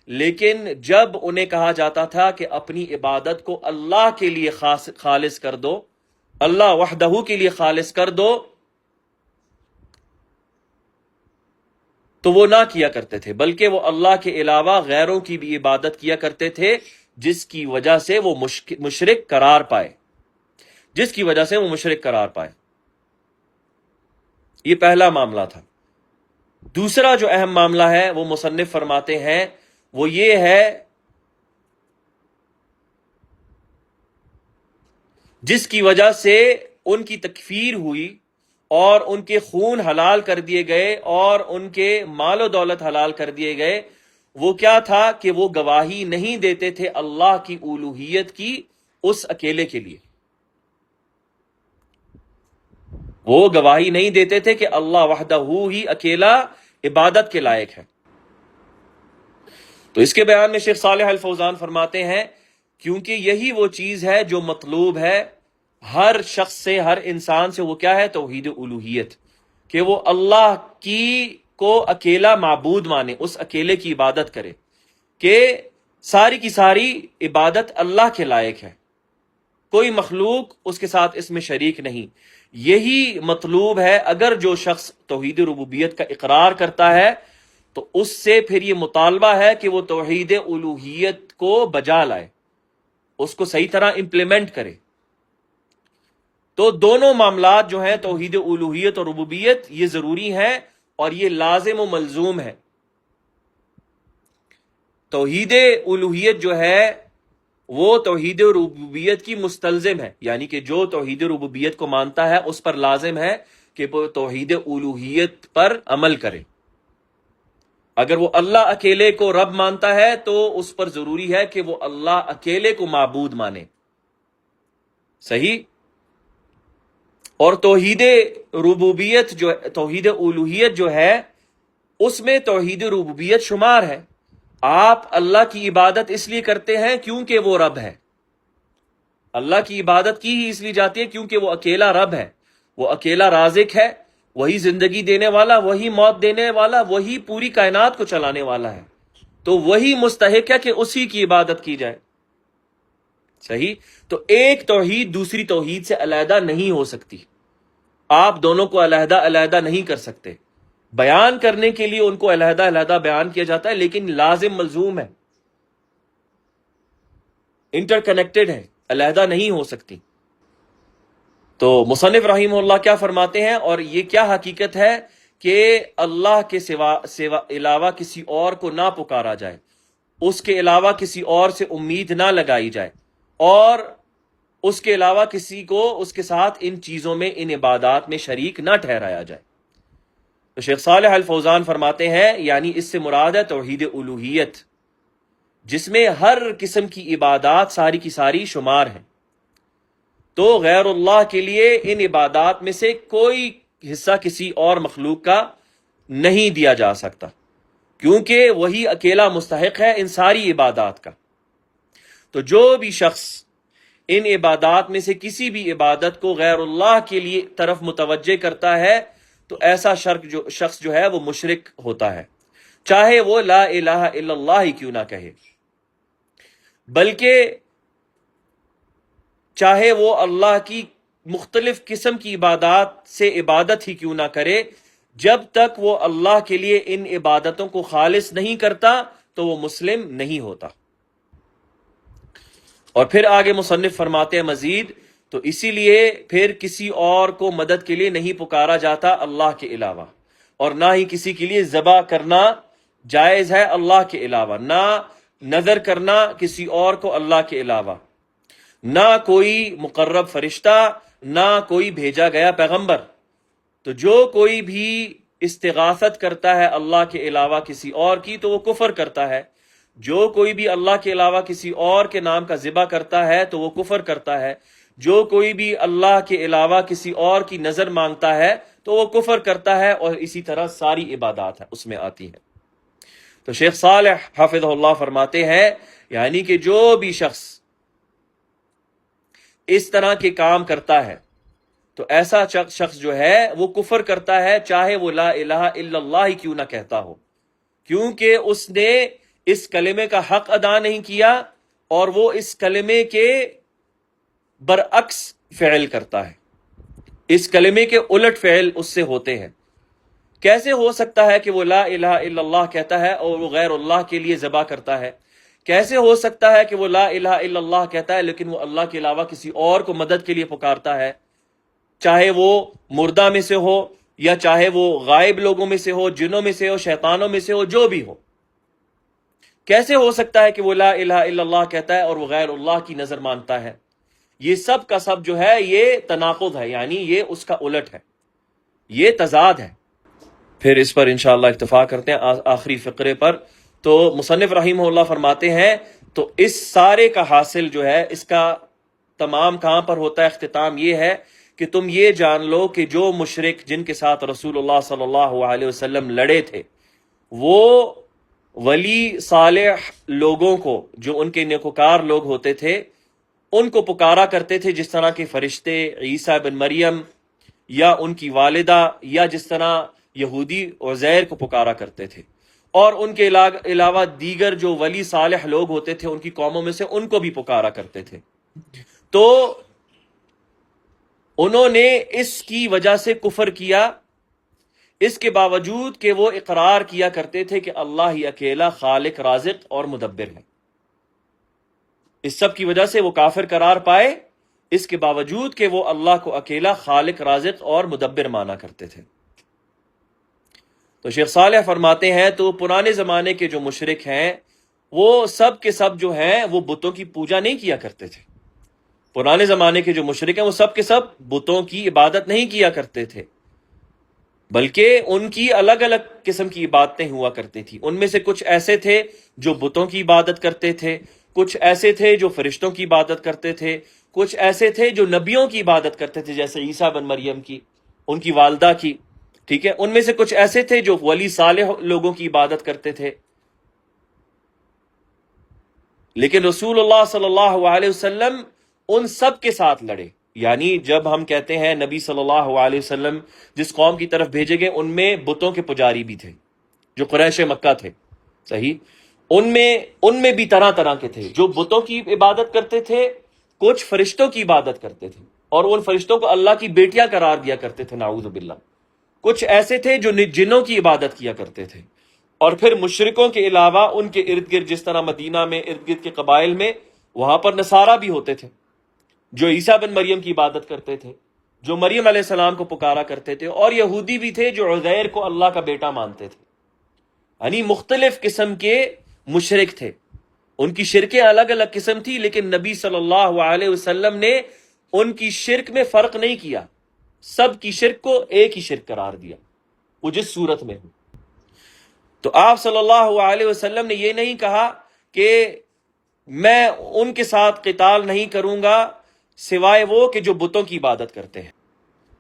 لیکن جب انہیں کہا جاتا تھا کہ اپنی عبادت کو اللہ کے لیے خالص کر دو، اللہ وحدہ کے لیے خالص کر دو، تو وہ نہ کیا کرتے تھے، بلکہ وہ اللہ کے علاوہ غیروں کی بھی عبادت کیا کرتے تھے، جس کی وجہ سے وہ مشرک قرار پائے، یہ پہلا معاملہ تھا۔ دوسرا جو اہم معاملہ ہے وہ مصنف فرماتے ہیں وہ یہ ہے جس کی وجہ سے ان کی تکفیر ہوئی اور ان کے خون حلال کر دیے گئے اور ان کے مال و دولت حلال کر دیے گئے، وہ کیا تھا کہ وہ گواہی نہیں دیتے تھے اللہ کی الوہیت کی اس اکیلے کے لیے، وہ گواہی نہیں دیتے تھے کہ اللہ وحدہ ہی اکیلا عبادت کے لائق ہے۔ تو اس کے بیان میں شیخ صالح الفوزان فرماتے ہیں کیونکہ یہی وہ چیز ہے جو مطلوب ہے ہر شخص سے، ہر انسان سے، وہ کیا ہے؟ توحید الوہیت، کہ وہ اللہ کو اکیلا معبود مانے، اس اکیلے کی عبادت کرے، کہ ساری کی ساری عبادت اللہ کے لائق ہے، کوئی مخلوق اس کے ساتھ اس میں شریک نہیں۔ یہی مطلوب ہے۔ اگر جو شخص توحید ربوبیت کا اقرار کرتا ہے تو اس سے پھر یہ مطالبہ ہے کہ وہ توحید الوہیت کو بجا لائے، اس کو صحیح طرح امپلیمنٹ کرے۔ تو دونوں معاملات جو ہیں توحید الوہیت اور ربوبیت، یہ ضروری ہیں اور یہ لازم و ملزوم ہے۔ توحید الوہیت جو ہے وہ توحید ربوبیت کی مستلزم ہے، یعنی کہ جو توحید ربوبیت کو مانتا ہے اس پر لازم ہے کہ وہ توحید الوہیت پر عمل کرے۔ اگر وہ اللہ اکیلے کو رب مانتا ہے تو اس پر ضروری ہے کہ وہ اللہ اکیلے کو معبود مانے، صحیح؟ اور توحید ربوبیت جو توحید الوہیت جو ہے اس میں توحید ربوبیت شمار ہے۔ آپ اللہ کی عبادت اس لیے کرتے ہیں کیونکہ وہ رب ہے، اللہ کی عبادت کی ہی اس لیے جاتی ہے کیونکہ وہ اکیلا رب ہے، وہ اکیلا رازق ہے، وہی زندگی دینے والا، وہی موت دینے والا، وہی پوری کائنات کو چلانے والا ہے، تو وہی مستحق ہے کہ اسی کی عبادت کی جائے، صحیح؟ تو ایک توحید دوسری توحید سے علیحدہ نہیں ہو سکتی، آپ دونوں کو علیحدہ علیحدہ نہیں کر سکتے۔ بیان کرنے کے لیے ان کو علیحدہ علیحدہ بیان کیا جاتا ہے، لیکن لازم ملزوم ہے، انٹر کنیکٹڈ ہے، علیحدہ نہیں ہو سکتی۔ تو مصنف رحمہ اللہ کیا فرماتے ہیں، اور یہ کیا حقیقت ہے کہ اللہ کے سوا علاوہ کسی اور کو نہ پکارا جائے، اس کے علاوہ کسی اور سے امید نہ لگائی جائے، اور اس کے علاوہ کسی کو اس کے ساتھ ان چیزوں میں، ان عبادات میں شریک نہ ٹھہرایا جائے۔ تو شیخ صالح الفوزان فرماتے ہیں یعنی اس سے مراد ہے توحید الوہیت، جس میں ہر قسم کی عبادات ساری کی ساری شمار ہیں۔ تو غیر اللہ کے لیے ان عبادات میں سے کوئی حصہ کسی اور مخلوق کا نہیں دیا جا سکتا، کیونکہ وہی اکیلا مستحق ہے ان ساری عبادات کا۔ تو جو بھی شخص ان عبادات میں سے کسی بھی عبادت کو غیر اللہ کے لیے طرف متوجہ کرتا ہے تو ایسا شخص جو ہے وہ مشرک ہوتا ہے، چاہے وہ لا الہ الا اللہ ہی کیوں نہ کہے، بلکہ چاہے وہ اللہ کی مختلف قسم کی عبادات سے عبادت ہی کیوں نہ کرے، جب تک وہ اللہ کے لیے ان عبادتوں کو خالص نہیں کرتا تو وہ مسلم نہیں ہوتا۔ اور پھر آگے مصنف فرماتے ہیں مزید، تو اسی لیے پھر کسی اور کو مدد کے لیے نہیں پکارا جاتا اللہ کے علاوہ، اور نہ ہی کسی کے لیے ذبح کرنا جائز ہے اللہ کے علاوہ، نہ نظر کرنا کسی اور کو اللہ کے علاوہ، نہ کوئی مقرب فرشتہ، نہ کوئی بھیجا گیا پیغمبر۔ تو جو کوئی بھی استغاثت کرتا ہے اللہ کے علاوہ کسی اور کی تو وہ کفر کرتا ہے، جو کوئی بھی اللہ کے علاوہ کسی اور کے نام کا ذبح کرتا ہے تو وہ کفر کرتا ہے، جو کوئی بھی اللہ کے علاوہ کسی اور کی نظر مانگتا ہے تو وہ کفر کرتا ہے، اور اسی طرح ساری عبادات ہیں اس میں آتی ہیں۔ تو شیخ صالح حافظہ اللہ فرماتے ہیں یعنی کہ جو بھی شخص اس طرح کے کام کرتا ہے تو ایسا شخص جو ہے وہ کفر کرتا ہے، چاہے وہ لا الہ الا اللہ کیوں نہ کہتا ہو، کیونکہ اس نے اس کلمے کا حق ادا نہیں کیا اور وہ اس کلمے کے برعکس فعل کرتا ہے، اس کلمے کے الٹ فعل اس سے ہوتے ہیں۔ کیسے ہو سکتا ہے کہ وہ لا الہ الا اللہ کہتا ہے اور وہ غیر اللہ کے لیے ذبح کرتا ہے؟ کیسے ہو سکتا ہے کہ وہ لا الہ الا اللہ کہتا ہے لیکن وہ اللہ کے علاوہ کسی اور کو مدد کے لیے پکارتا ہے، چاہے وہ مردہ میں سے ہو یا چاہے وہ غائب لوگوں میں سے ہو، جنوں میں سے ہو، شیطانوں میں سے ہو، جو بھی ہو؟ کیسے ہو سکتا ہے کہ وہ لا الہ الا اللہ کہتا ہے اور وہ غیر اللہ کی نظر مانتا ہے؟ یہ سب کا سب جو ہے یہ تناقض ہے، یعنی یہ اس کا الٹ ہے، یہ تضاد ہے۔ پھر اس پر انشاءاللہ اکتفا کرتے ہیں آخری فقرے پر۔ تو مصنف رحمہ اللہ فرماتے ہیں تو اس سارے کا حاصل جو ہے، اس کا تمام کہاں پر ہوتا ہے؟ اختتام یہ ہے کہ تم یہ جان لو کہ جو مشرک جن کے ساتھ رسول اللہ صلی اللہ علیہ وسلم لڑے تھے، وہ ولی صالح لوگوں کو، جو ان کے نیکوکار لوگ ہوتے تھے، ان کو پکارا کرتے تھے، جس طرح کے فرشتے عیسیٰ بن مریم یا ان کی والدہ، یا جس طرح یہودی عزیر کو پکارا کرتے تھے، اور ان کے علاوہ دیگر جو ولی صالح لوگ ہوتے تھے ان کی قوموں میں سے ان کو بھی پکارا کرتے تھے۔ تو انہوں نے اس کی وجہ سے کفر کیا، اس کے باوجود کہ وہ اقرار کیا کرتے تھے کہ اللہ ہی اکیلا خالق، رازق اور مدبر ہے۔ اس سب کی وجہ سے وہ کافر قرار پائے، اس کے باوجود کہ وہ اللہ کو اکیلا خالق، رازق اور مدبر مانا کرتے تھے۔ تو شیخ صالح فرماتے ہیں تو پرانے زمانے کے جو مشرک ہیں وہ سب کے سب جو ہیں وہ بتوں کی پوجا نہیں کیا کرتے تھے۔ پرانے زمانے کے جو مشرک ہیں وہ سب کے سب بتوں کی عبادت نہیں کیا کرتے تھے، بلکہ ان کی الگ الگ قسم کی عبادتیں ہوا کرتی تھی۔ ان میں سے کچھ ایسے تھے جو بتوں کی عبادت کرتے تھے، کچھ ایسے تھے جو فرشتوں کی عبادت کرتے تھے، کچھ ایسے تھے جو نبیوں کی عبادت کرتے تھے، جیسے عیسیٰ بن مریم کی، ان کی والدہ کی، ٹھیک ہے۔ ان میں سے کچھ ایسے تھے جو ولی صالح لوگوں کی عبادت کرتے تھے۔ لیکن رسول اللہ صلی اللہ علیہ وسلم ان سب کے ساتھ لڑے، یعنی جب ہم کہتے ہیں نبی صلی اللہ علیہ وسلم جس قوم کی طرف بھیجے گئے ان میں بتوں کے پجاری بھی تھے، جو قریش مکہ تھے، صحیح، ان میں بھی طرح طرح کے تھے جو بتوں کی عبادت کرتے تھے، کچھ فرشتوں کی عبادت کرتے تھے اور ان فرشتوں کو اللہ کی بیٹیاں قرار دیا کرتے تھے، نعوذ باللہ۔ کچھ ایسے تھے جو جنوں کی عبادت کیا کرتے تھے، اور پھر مشرکوں کے علاوہ ان کے ارد گرد، جس طرح مدینہ میں ارد گرد کے قبائل میں، وہاں پر نصارہ بھی ہوتے تھے جو عیسیٰ بن مریم کی عبادت کرتے تھے، جو مریم علیہ السلام کو پکارا کرتے تھے، اور یہودی بھی تھے جو عزیر کو اللہ کا بیٹا مانتے تھے۔ یعنی مختلف قسم کے مشرک تھے، ان کی شرکیں الگ الگ قسم تھی، لیکن نبی صلی اللہ علیہ وسلم نے ان کی شرک میں فرق نہیں کیا، سب کی شرک کو ایک ہی شرک قرار دیا، وہ جس صورت میں ہو۔ تو آپ صلی اللہ علیہ وسلم نے یہ نہیں کہا کہ میں ان کے ساتھ قتال نہیں کروں گا سوائے وہ کہ جو بتوں کی عبادت کرتے ہیں،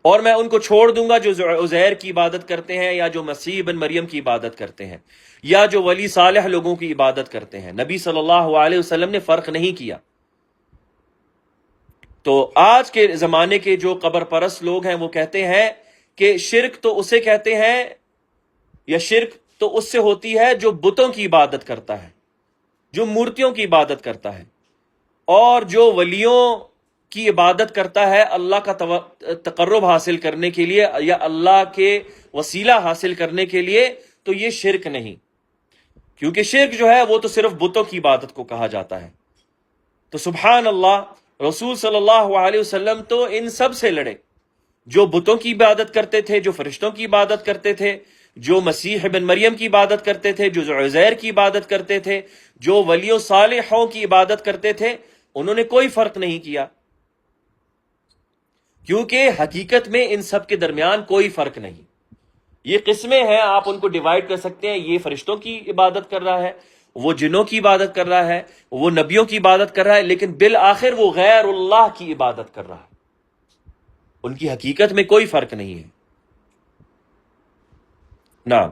اور میں ان کو چھوڑ دوں گا جو عزیر کی عبادت کرتے ہیں، یا جو مسیح بن مریم کی عبادت کرتے ہیں، یا جو ولی صالح لوگوں کی عبادت کرتے ہیں۔ نبی صلی اللہ علیہ وسلم نے فرق نہیں کیا۔ تو آج کے زمانے کے جو قبر پرست لوگ ہیں وہ کہتے ہیں کہ شرک تو اسے کہتے ہیں، یا شرک تو اس سے ہوتی ہے جو بتوں کی عبادت کرتا ہے، جو مورتیوں کی عبادت کرتا ہے، اور جو ولیوں کی عبادت کرتا ہے اللہ کا تقرب حاصل کرنے کے لیے یا اللہ کے وسیلہ حاصل کرنے کے لیے، تو یہ شرک نہیں، کیونکہ شرک جو ہے وہ تو صرف بتوں کی عبادت کو کہا جاتا ہے۔ تو سبحان اللہ، رسول صلی اللہ علیہ وسلم تو ان سب سے لڑے، جو بتوں کی عبادت کرتے تھے، جو فرشتوں کی عبادت کرتے تھے، جو مسیح بن مریم کی عبادت کرتے تھے، جو عزیر کی عبادت کرتے تھے، جو ولیوں صالحوں کی عبادت کرتے تھے، انہوں نے کوئی فرق نہیں کیا، کیونکہ حقیقت میں ان سب کے درمیان کوئی فرق نہیں۔ یہ قسمیں ہیں، آپ ان کو ڈیوائیڈ کر سکتے ہیں، یہ فرشتوں کی عبادت کر رہا ہے، وہ جنوں کی عبادت کر رہا ہے، وہ نبیوں کی عبادت کر رہا ہے، لیکن بالآخر وہ غیر اللہ کی عبادت کر رہا ہے، ان کی حقیقت میں کوئی فرق نہیں ہے۔ نعم،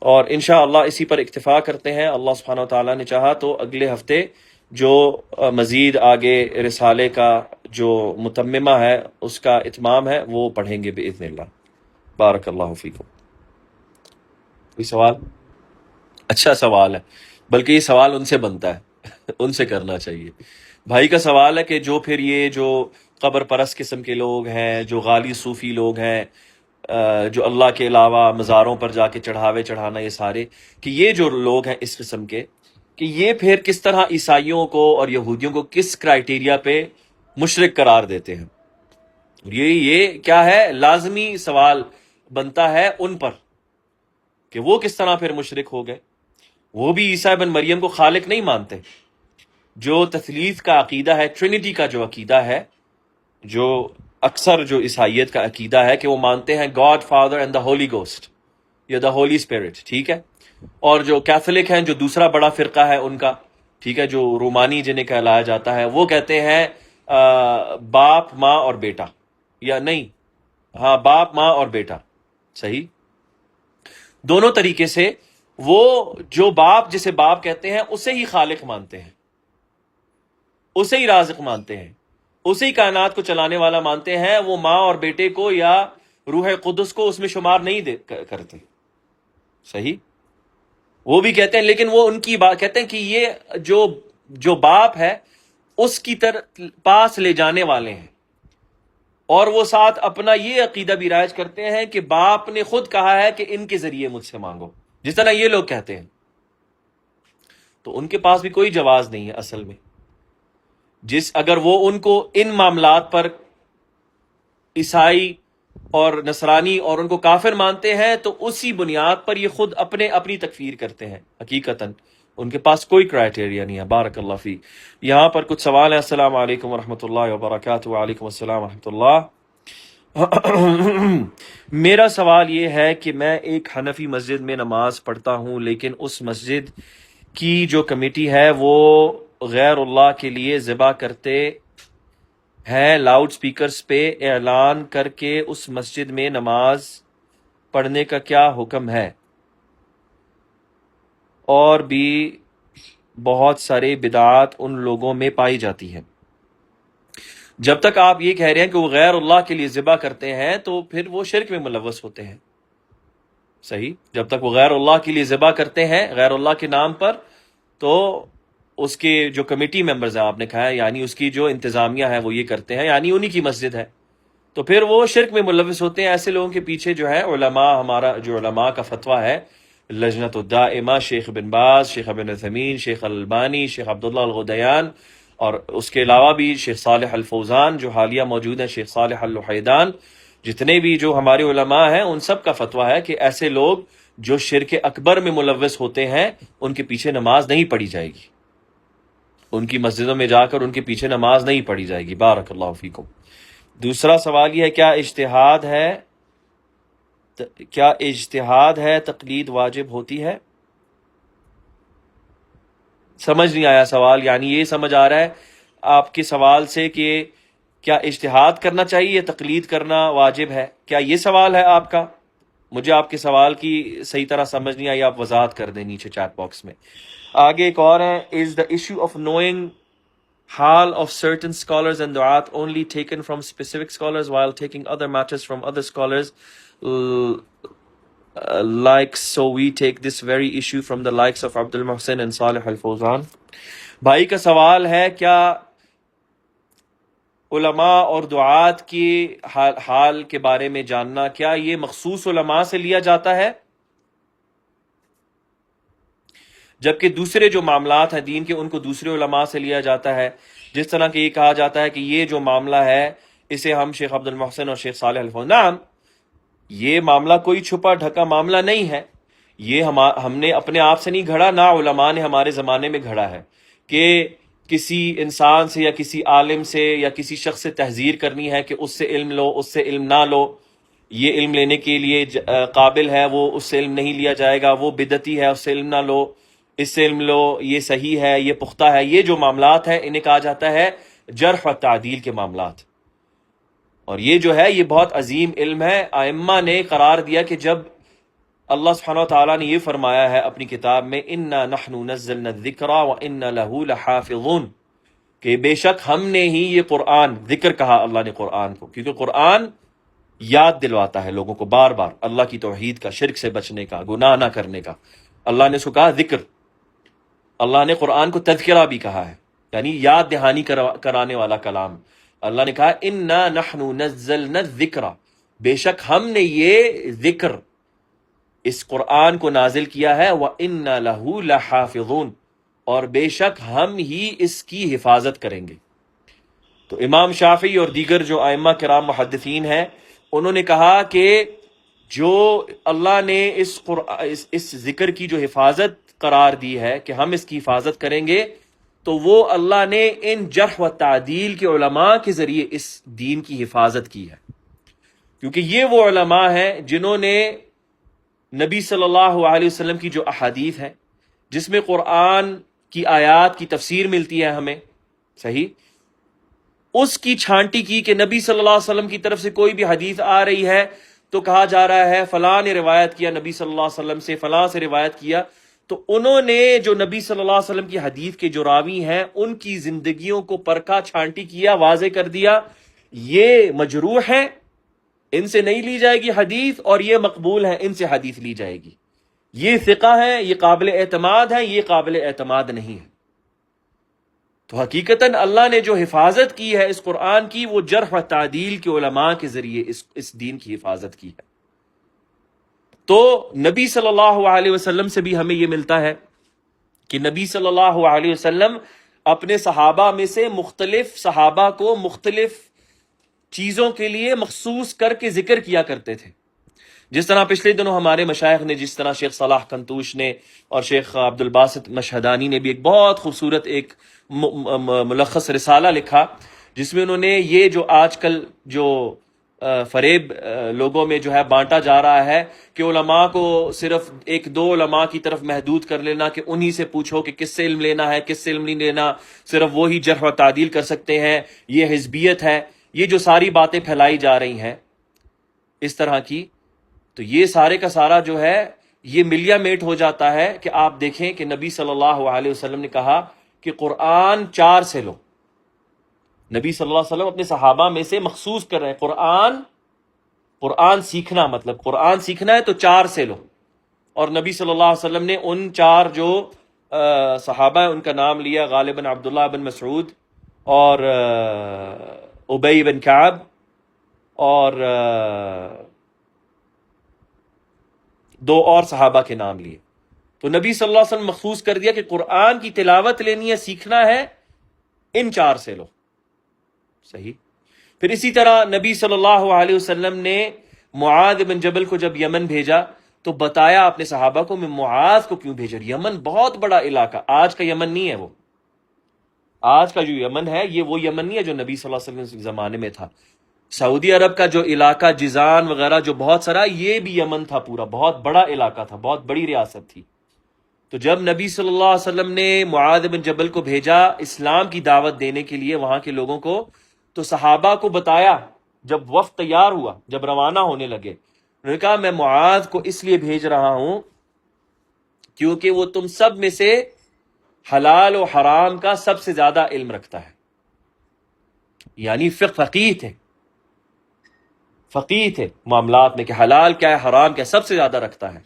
اور انشاءاللہ اسی پر اکتفا کرتے ہیں۔ اللہ سبحانہ وتعالیٰ نے چاہا تو اگلے ہفتے جو مزید آگے رسالے کا جو متممہ ہے، اس کا اتمام ہے، وہ پڑھیں گے بإذن اللہ۔ بارک اللہ فیکم۔ کوئی سوال؟ اچھا سوال ہے، بلکہ یہ سوال ان سے بنتا ہے ان سے کرنا چاہیے۔ بھائی کا سوال ہے کہ جو پھر یہ جو قبر پرست قسم کے لوگ ہیں، جو غالی صوفی لوگ ہیں، جو اللہ کے علاوہ مزاروں پر جا کے چڑھاوے چڑھانا، یہ سارے، کہ یہ جو لوگ ہیں اس قسم کے، کہ یہ پھر کس طرح عیسائیوں کو اور یہودیوں کو کس کرائیٹیریا پہ مشرک قرار دیتے ہیں؟ یہ کیا ہے، لازمی سوال بنتا ہے ان پر کہ وہ کس طرح پھر مشرک ہو گئے۔ وہ بھی عیسیٰ بن مریم کو خالق نہیں مانتے۔ جو تثلیث کا عقیدہ ہے، ٹرینٹی کا جو عقیدہ ہے، جو اکثر جو عیسائیت کا عقیدہ ہے کہ وہ مانتے ہیں God father and the holy ghost یا دا ہولی اسپرٹ، ٹھیک ہے۔ اور جو کیتھولک ہیں، جو دوسرا بڑا فرقہ ہے ان کا، ٹھیک ہے، جو رومانی جنہیں کہلایا جاتا ہے، وہ کہتے ہیں باپ، ماں اور بیٹا، یا نہیں، ہاں باپ، ماں اور بیٹا، صحیح، دونوں طریقے سے۔ وہ جو باپ، جسے باپ کہتے ہیں، اسے ہی خالق مانتے ہیں، اسے ہی رازق مانتے ہیں، اسے ہی کائنات کو چلانے والا مانتے ہیں۔ وہ ماں اور بیٹے کو یا روح قدس کو اس میں شمار نہیں کرتے، صحیح، وہ بھی کہتے ہیں، لیکن وہ ان کی بات کہتے ہیں کہ یہ جو باپ ہے اس کی پاس لے جانے والے ہیں، اور وہ ساتھ اپنا یہ عقیدہ بھی رائج کرتے ہیں کہ باپ نے خود کہا ہے کہ ان کے ذریعے مجھ سے مانگو، جس طرح یہ لوگ کہتے ہیں۔ تو ان کے پاس بھی کوئی جواز نہیں ہے اصل میں۔ اگر وہ ان کو ان معاملات پر عیسائی اور نصرانی اور ان کو کافر مانتے ہیں، تو اسی بنیاد پر یہ خود اپنی تکفیر کرتے ہیں۔ حقیقتاً ان کے پاس کوئی کرائیٹیریا نہیں ہے۔ بارک اللہ فی۔ یہاں پر کچھ سوال ہیں۔ السلام علیکم ورحمۃ اللہ وبرکاتہ۔ وعلیکم السلام ورحمۃ اللہ۔ میرا سوال یہ ہے کہ میں ایک حنفی مسجد میں نماز پڑھتا ہوں، لیکن اس مسجد کی جو کمیٹی ہے وہ غیر اللہ کے لیے ذبح کرتے ہیں، لاؤڈ سپیکرز پہ اعلان کر کے اس مسجد میں نماز پڑھنے کا کیا حکم ہے؟ اور بھی بہت سارے بدعات ان لوگوں میں پائی جاتی ہیں۔ جب تک آپ یہ کہہ رہے ہیں کہ وہ غیر اللہ کے لیے ذبح کرتے ہیں، تو پھر وہ شرک میں ملوث ہوتے ہیں، صحیح۔ جب تک وہ غیر اللہ کے لیے ذبح کرتے ہیں، غیر اللہ کے نام پر، تو اس کے جو کمیٹی ممبرز ہیں، آپ نے کہا ہے، یعنی اس کی جو انتظامیہ ہے وہ یہ کرتے ہیں، یعنی انہی کی مسجد ہے، تو پھر وہ شرک میں ملوث ہوتے ہیں۔ ایسے لوگوں کے پیچھے جو ہے علماء، ہمارا جو علماء کا فتویٰ ہے، لجنت الدائمہ، شیخ بن باز، شیخ ابن عثیمین، شیخ البانی، شیخ عبداللہ الغدیان، اور اس کے علاوہ بھی شیخ صالح الفوزان جو حالیہ موجود ہیں، شیخ صالح الوحیدان، جتنے بھی جو ہمارے علماء ہیں، ان سب کا فتویٰ ہے کہ ایسے لوگ جو شرک اکبر میں ملوث ہوتے ہیں، ان کے پیچھے نماز نہیں پڑھی جائے گی۔ ان کی مسجدوں میں جا کر ان کے پیچھے نماز نہیں پڑھی جائے گی. بارک اللہ فیکم. دوسرا سوال یہ ہے کیا اجتہاد ہے تقلید واجب ہوتی ہے؟ سمجھ نہیں آیا سوال. یعنی یہ سمجھ آ رہا ہے آپ کے سوال سے کہ کیا اجتہاد کرنا چاہیے یا تقلید کرنا واجب ہے؟ کیا یہ سوال ہے آپ کا؟ مجھے آپ کے سوال کی صحیح طرح سمجھ نہیں آئی. آپ وضاحت کر دیں نیچے چیٹ باکس میں. آگے ایک اور ہے. از دا ایشو آف نوئنگ حال of certain scholars and du'at only taken from specific scholars while taking other matters from other scholars like so we take this very issue from the likes of Abdul Muhsin and Salih al-Fawzan. بھائی کا سوال ہے کیا علماء اور دعات کی حال کے بارے میں جاننا کیا یہ مخصوص علماء سے لیا جاتا ہے جبکہ دوسرے جو معاملات ہیں دین کے ان کو دوسرے علماء سے لیا جاتا ہے؟ جس طرح کہ یہ کہا جاتا ہے کہ یہ جو معاملہ ہے اسے ہم شیخ عبد المحسن اور شیخ صالح الفوزان. نعم، یہ معاملہ کوئی چھپا ڈھکا معاملہ نہیں ہے. یہ ہم نے اپنے آپ سے نہیں گھڑا، نہ علماء نے ہمارے زمانے میں گھڑا ہے کہ کسی انسان سے یا کسی عالم سے یا کسی شخص سے تحذیر کرنی ہے کہ اس سے علم لو، اس سے علم نہ لو، یہ علم لینے کے لیے قابل ہے وہ اس سے علم نہیں لیا جائے گا، وہ بدعتی ہے اس سے علم نہ لو، اس سے علم لو، یہ صحیح ہے، یہ پختہ ہے. یہ جو معاملات ہیں انہیں کہا جاتا ہے جرح و تعدیل کے معاملات. اور یہ جو ہے یہ بہت عظیم علم ہے. ائمہ نے قرار دیا کہ جب اللہ سبحانہ وتعالیٰ نے یہ فرمایا ہے اپنی کتاب میں اِنَّا نَحْنُ نَزَّلْنَا الذِّكْرَ وَإِنَّا لَهُ لَحَافِظُونَ، کہ بے شک ہم نے ہی یہ قرآن، ذکر کہا اللہ نے قرآن کو کیونکہ قرآن یاد دلواتا ہے لوگوں کو بار بار اللہ کی توحید کا، شرک سے بچنے کا، گناہ نہ کرنے کا. اللہ نے اس کو کہا ذکر. اللہ نے قرآن کو تذکرہ بھی کہا ہے، یعنی یاد دہانی کرانے والا کلام. اللہ نے کہا اِنَّا نَحْنُ نَزَّلْنَا الذِّكْرَ، بے شک ہم نے یہ ذکر اس قرآن کو نازل کیا ہے، وَإِنَّا لَهُ لَحَافِظُونَ، اور بے شک ہم ہی اس کی حفاظت کریں گے. تو امام شافعی اور دیگر جو ائمہ کرام محدثین ہیں انہوں نے کہا کہ جو اللہ نے اس ذکر کی جو حفاظت قرار دی ہے کہ ہم اس کی حفاظت کریں گے، تو وہ اللہ نے ان جرح و تعدیل کے علماء کے ذریعے اس دین کی حفاظت کی ہے. کیونکہ یہ وہ علماء ہیں جنہوں نے نبی صلی اللہ علیہ وسلم کی جو احادیث ہیں جس میں قرآن کی آیات کی تفسیر ملتی ہے ہمیں صحیح، اس کی چھانٹی کی کہ نبی صلی اللہ علیہ وسلم کی طرف سے کوئی بھی حدیث آ رہی ہے تو کہا جا رہا ہے فلاں نے روایت کیا نبی صلی اللہ علیہ وسلم سے، فلاں سے روایت کیا. تو انہوں نے جو نبی صلی اللہ علیہ وسلم کی حدیث کے جو راوی ہیں ان کی زندگیوں کو پرکھا، چھانٹی کیا، واضح کر دیا یہ مجروح ہیں، ان سے نہیں لی جائے گی حدیث، اور یہ مقبول ہیں، ان سے حدیث لی جائے گی. یہ ثقہ ہیں، یہ قابل اعتماد ہیں، یہ قابل اعتماد نہیں ہے. تو حقیقتاً اللہ نے جو حفاظت کی ہے اس قرآن کی وہ جرح و تعدیل کے علماء کے ذریعے اس دین کی حفاظت کی ہے. تو نبی صلی اللہ علیہ وسلم سے بھی ہمیں یہ ملتا ہے کہ نبی صلی اللہ علیہ وسلم اپنے صحابہ میں سے مختلف صحابہ کو مختلف چیزوں کے لیے مخصوص کر کے ذکر کیا کرتے تھے. جس طرح پچھلے دنوں ہمارے مشائخ نے، جس طرح شیخ صلاح کنتوش نے اور شیخ عبد الباسط مشہدانی نے بھی ایک بہت خوبصورت ایک ملخص رسالہ لکھا جس میں انہوں نے یہ جو آج کل جو فریب لوگوں میں جو ہے بانٹا جا رہا ہے کہ علماء کو صرف ایک دو علماء کی طرف محدود کر لینا کہ انہی سے پوچھو کہ کس سے علم لینا ہے کس سے علم نہیں لینا، صرف وہی جرح و تعدیل کر سکتے ہیں، یہ حزبیت ہے، یہ جو ساری باتیں پھیلائی جا رہی ہیں اس طرح کی، تو یہ سارے کا سارا جو ہے یہ ملیا میٹ ہو جاتا ہے کہ آپ دیکھیں کہ نبی صلی اللہ علیہ وسلم نے کہا کہ قرآن 4 سے لو. نبی صلی اللہ علیہ وسلم اپنے صحابہ میں سے مخصوص کر رہے ہیں قرآن سیکھنا، مطلب قرآن سیکھنا ہے تو 4 سے لو. اور نبی صلی اللہ علیہ وسلم نے ان 4 جو صحابہ ہیں ان کا نام لیا، غالباً عبداللہ بن مسعود اور ابی بن کعب اور 2 اور صحابہ کے نام لیے. تو نبی صلی اللہ علیہ وسلم مخصوص کر دیا کہ قرآن کی تلاوت لینی ہے، سیکھنا ہے، ان 4 سے لو. صحیح. پھر اسی طرح نبی صلی اللہ علیہ وسلم نے معاذ بن جبل کو جب یمن بھیجا تو بتایا اپنے صحابہ کو میں معاذ کو کیوں بھیجا. یمن بہت بڑا علاقہ، آج کا یمن نہیں ہے وہ، آج کا جو یمن ہے یہ وہ یمن نہیں ہے جو نبی صلی اللہ علیہ وسلم کے زمانے میں تھا. سعودی عرب کا جو علاقہ جیزان وغیرہ جو بہت سارا، یہ بھی یمن تھا، پورا بہت بڑا علاقہ تھا، بہت بڑی ریاست تھی. تو جب نبی صلی اللہ علیہ وسلم نے معاذ بن جبل کو بھیجا اسلام کی دعوت دینے کے لیے وہاں کے لوگوں کو، تو صحابہ کو بتایا. جب وفد تیار ہوا، جب روانہ ہونے لگے، انہوں نے کہا میں معاذ کو اس لیے بھیج رہا ہوں کیونکہ وہ تم سب میں سے حلال و حرام کا سب سے زیادہ علم رکھتا ہے. یعنی فقیہ تھے، فقیہ تھے معاملات میں کہ حلال کیا ہے حرام کیا ہے، سب سے زیادہ رکھتا ہے.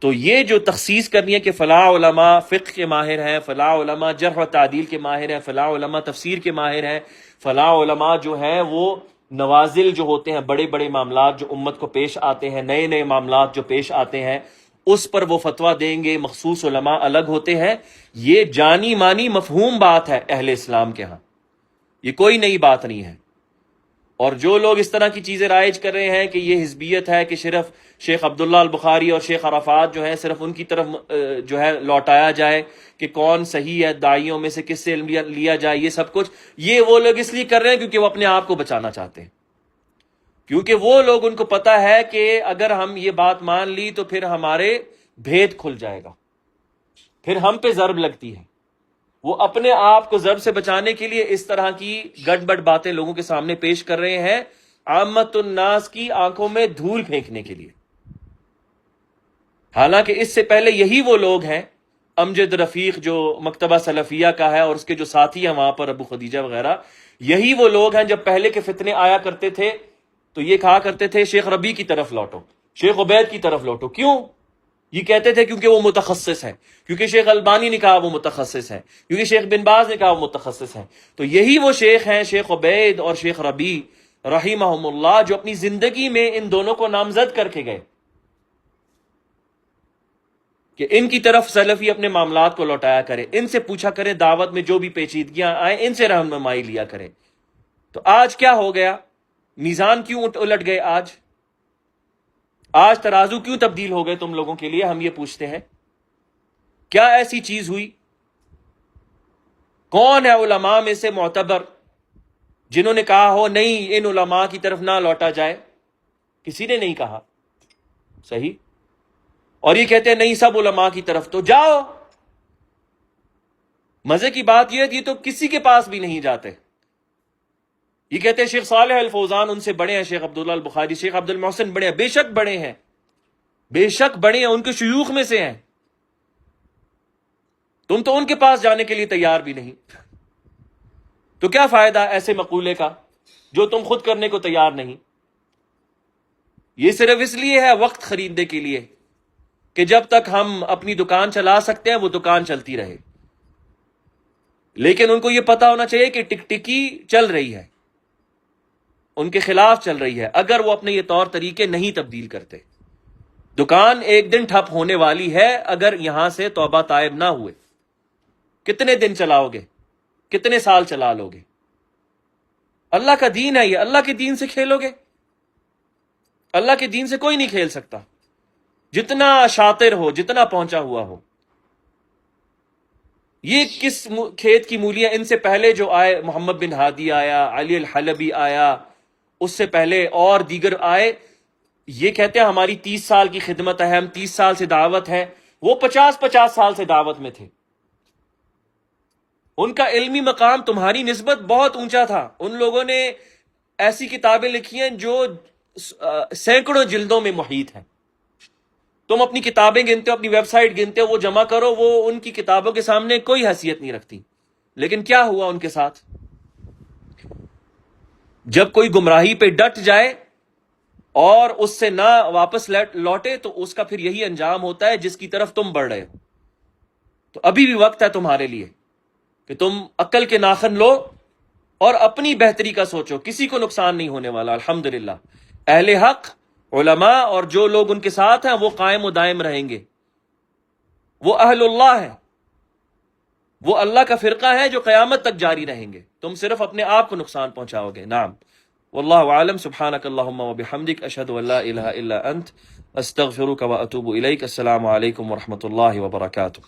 تو یہ جو تخصیص کرنی ہے کہ فلاں علماء فقہ کے ماہر ہیں، فلاں علماء جرح و تعدیل کے ماہر ہیں، فلاں علماء تفسیر کے ماہر ہیں، فلاں علماء جو ہیں وہ نوازل جو ہوتے ہیں، بڑے بڑے معاملات جو امت کو پیش آتے ہیں، نئے نئے معاملات جو پیش آتے ہیں اس پر وہ فتویٰ دیں گے. مخصوص علماء الگ ہوتے ہیں. یہ جانی مانی مفہوم بات ہے اہل اسلام کے ہاں، یہ کوئی نئی بات نہیں ہے. اور جو لوگ اس طرح کی چیزیں رائج کر رہے ہیں کہ یہ حزبیت ہے، کہ صرف شیخ عبداللہ البخاری اور شیخ عرفات جو ہیں صرف ان کی طرف جو ہے لوٹایا جائے کہ کون صحیح ہے، داعیوں میں سے کس سے علم لیا جائے، یہ سب کچھ یہ وہ لوگ اس لیے کر رہے ہیں کیونکہ وہ اپنے آپ کو بچانا چاہتے ہیں. کیونکہ وہ لوگ ان کو پتا ہے کہ اگر ہم یہ بات مان لی تو پھر ہمارے بھید کھل جائے گا، پھر ہم پہ ضرب لگتی ہے. وہ اپنے آپ کو ضرب سے بچانے کے لیے اس طرح کی گڑبڑ باتیں لوگوں کے سامنے پیش کر رہے ہیں، عامت الناس کی آنکھوں میں دھول پھینکنے کے لیے. حالانکہ اس سے پہلے یہی وہ لوگ ہیں، امجد رفیق جو مکتبہ سلفیہ کا ہے اور اس کے جو ساتھی ہیں وہاں پر ابو خدیجہ وغیرہ، یہی وہ لوگ ہیں جب پہلے کے فتنے آیا کرتے تھے تو یہ کہا کرتے تھے شیخ ربیع کی طرف لوٹو، شیخ عبید کی طرف لوٹو. کیوں؟ یہ کہتے تھے کیونکہ وہ متخصص ہیں، کیونکہ شیخ البانی نے کہا وہ متخصص ہیں، کیونکہ شیخ بن باز نے کہا وہ متخصص ہیں. تو یہی وہ شیخ ہیں شیخ عبید اور شیخ ربیع رحمہم اللہ، جو اپنی زندگی میں ان دونوں کو نامزد کر کے گئے کہ ان کی طرف سلفی اپنے معاملات کو لوٹایا کرے، ان سے پوچھا کرے، دعوت میں جو بھی پیچیدگیاں آئیں ان سے رہنمائی لیا کرے. تو آج کیا ہو گیا؟ میزان کیوں الٹ گئے؟ آج ترازو کیوں تبدیل ہو گئے تم لوگوں کے لیے؟ ہم یہ پوچھتے ہیں کیا ایسی چیز ہوئی؟ کون ہے علماء میں سے معتبر جنہوں نے کہا ہو نہیں ان علماء کی طرف نہ لوٹا جائے؟ کسی نے نہیں کہا. صحیح. اور یہ کہتے ہیں نہیں سب علماء کی طرف. تو جاؤ. مزے کی بات یہ تھی تو کسی کے پاس بھی نہیں جاتے. یہ کہتے ہیں شیخ صالح الفوزان ان سے بڑے ہیں، شیخ عبداللہ البخاری، شیخ عبد المحسن بڑے ہیں. بے شک بڑے ہیں، بے شک بڑے ہیں، ان کے شیوخ میں سے ہیں. تم تو ان کے پاس جانے کے لیے تیار بھی نہیں. تو کیا فائدہ ایسے مقولے کا جو تم خود کرنے کو تیار نہیں؟ یہ صرف اس لیے ہے وقت خریدنے کے لیے کہ جب تک ہم اپنی دکان چلا سکتے ہیں وہ دکان چلتی رہے. لیکن ان کو یہ پتا ہونا چاہیے کہ ٹکٹکی چل رہی ہے، ان کے خلاف چل رہی ہے. اگر وہ اپنے یہ طور طریقے نہیں تبدیل کرتے، دکان ایک دن ٹھپ ہونے والی ہے اگر یہاں سے توبہ تائب نہ ہوئے. کتنے دن چلاؤ گے؟ کتنے سال چلا لو گے؟ اللہ کا دین ہے یہ، اللہ کے دین سے کھیلو گے؟ اللہ کے دین سے کوئی نہیں کھیل سکتا، جتنا شاطر ہو، جتنا پہنچا ہوا ہو. یہ کس کھیت کی مولیاں؟ ان سے پہلے جو آئے، محمد بن ہادی آیا، علی الحلبی آیا، اس سے پہلے اور دیگر آئے، یہ کہتے ہیں ہماری 30 سال کی خدمت ہے، ہم 30 سال سے دعوت ہے. وہ 50 سال سے دعوت میں تھے. ان کا علمی مقام تمہاری نسبت بہت اونچا تھا. ان لوگوں نے ایسی کتابیں لکھی ہیں جو سینکڑوں جلدوں میں محیط ہیں. تم اپنی کتابیں گنتے ہو، اپنی ویب سائٹ گنتے ہو، وہ جمع کرو، وہ ان کی کتابوں کے سامنے کوئی حیثیت نہیں رکھتی. لیکن کیا ہوا ان کے ساتھ؟ جب کوئی گمراہی پہ ڈٹ جائے اور اس سے نہ واپس لوٹے تو اس کا پھر یہی انجام ہوتا ہے جس کی طرف تم بڑھ رہے ہو. تو ابھی بھی وقت ہے تمہارے لیے کہ تم عقل کے ناخن لو اور اپنی بہتری کا سوچو. کسی کو نقصان نہیں ہونے والا. الحمدللہ اہل حق، علماء اور جو لوگ ان کے ساتھ ہیں وہ قائم و دائم رہیں گے. وہ اہل اللہ ہیں، وہ اللہ کا فرقہ ہے جو قیامت تک جاری رہیں گے. تم صرف اپنے آپ کو نقصان پہنچاؤ گے. نعم واللہ عالم. سبحانک اللہم وبحمدک، اشہد ان لا الہ الا انت، استغفرک واتوب الیک. السلام علیکم ورحمۃ اللہ وبرکاتہ.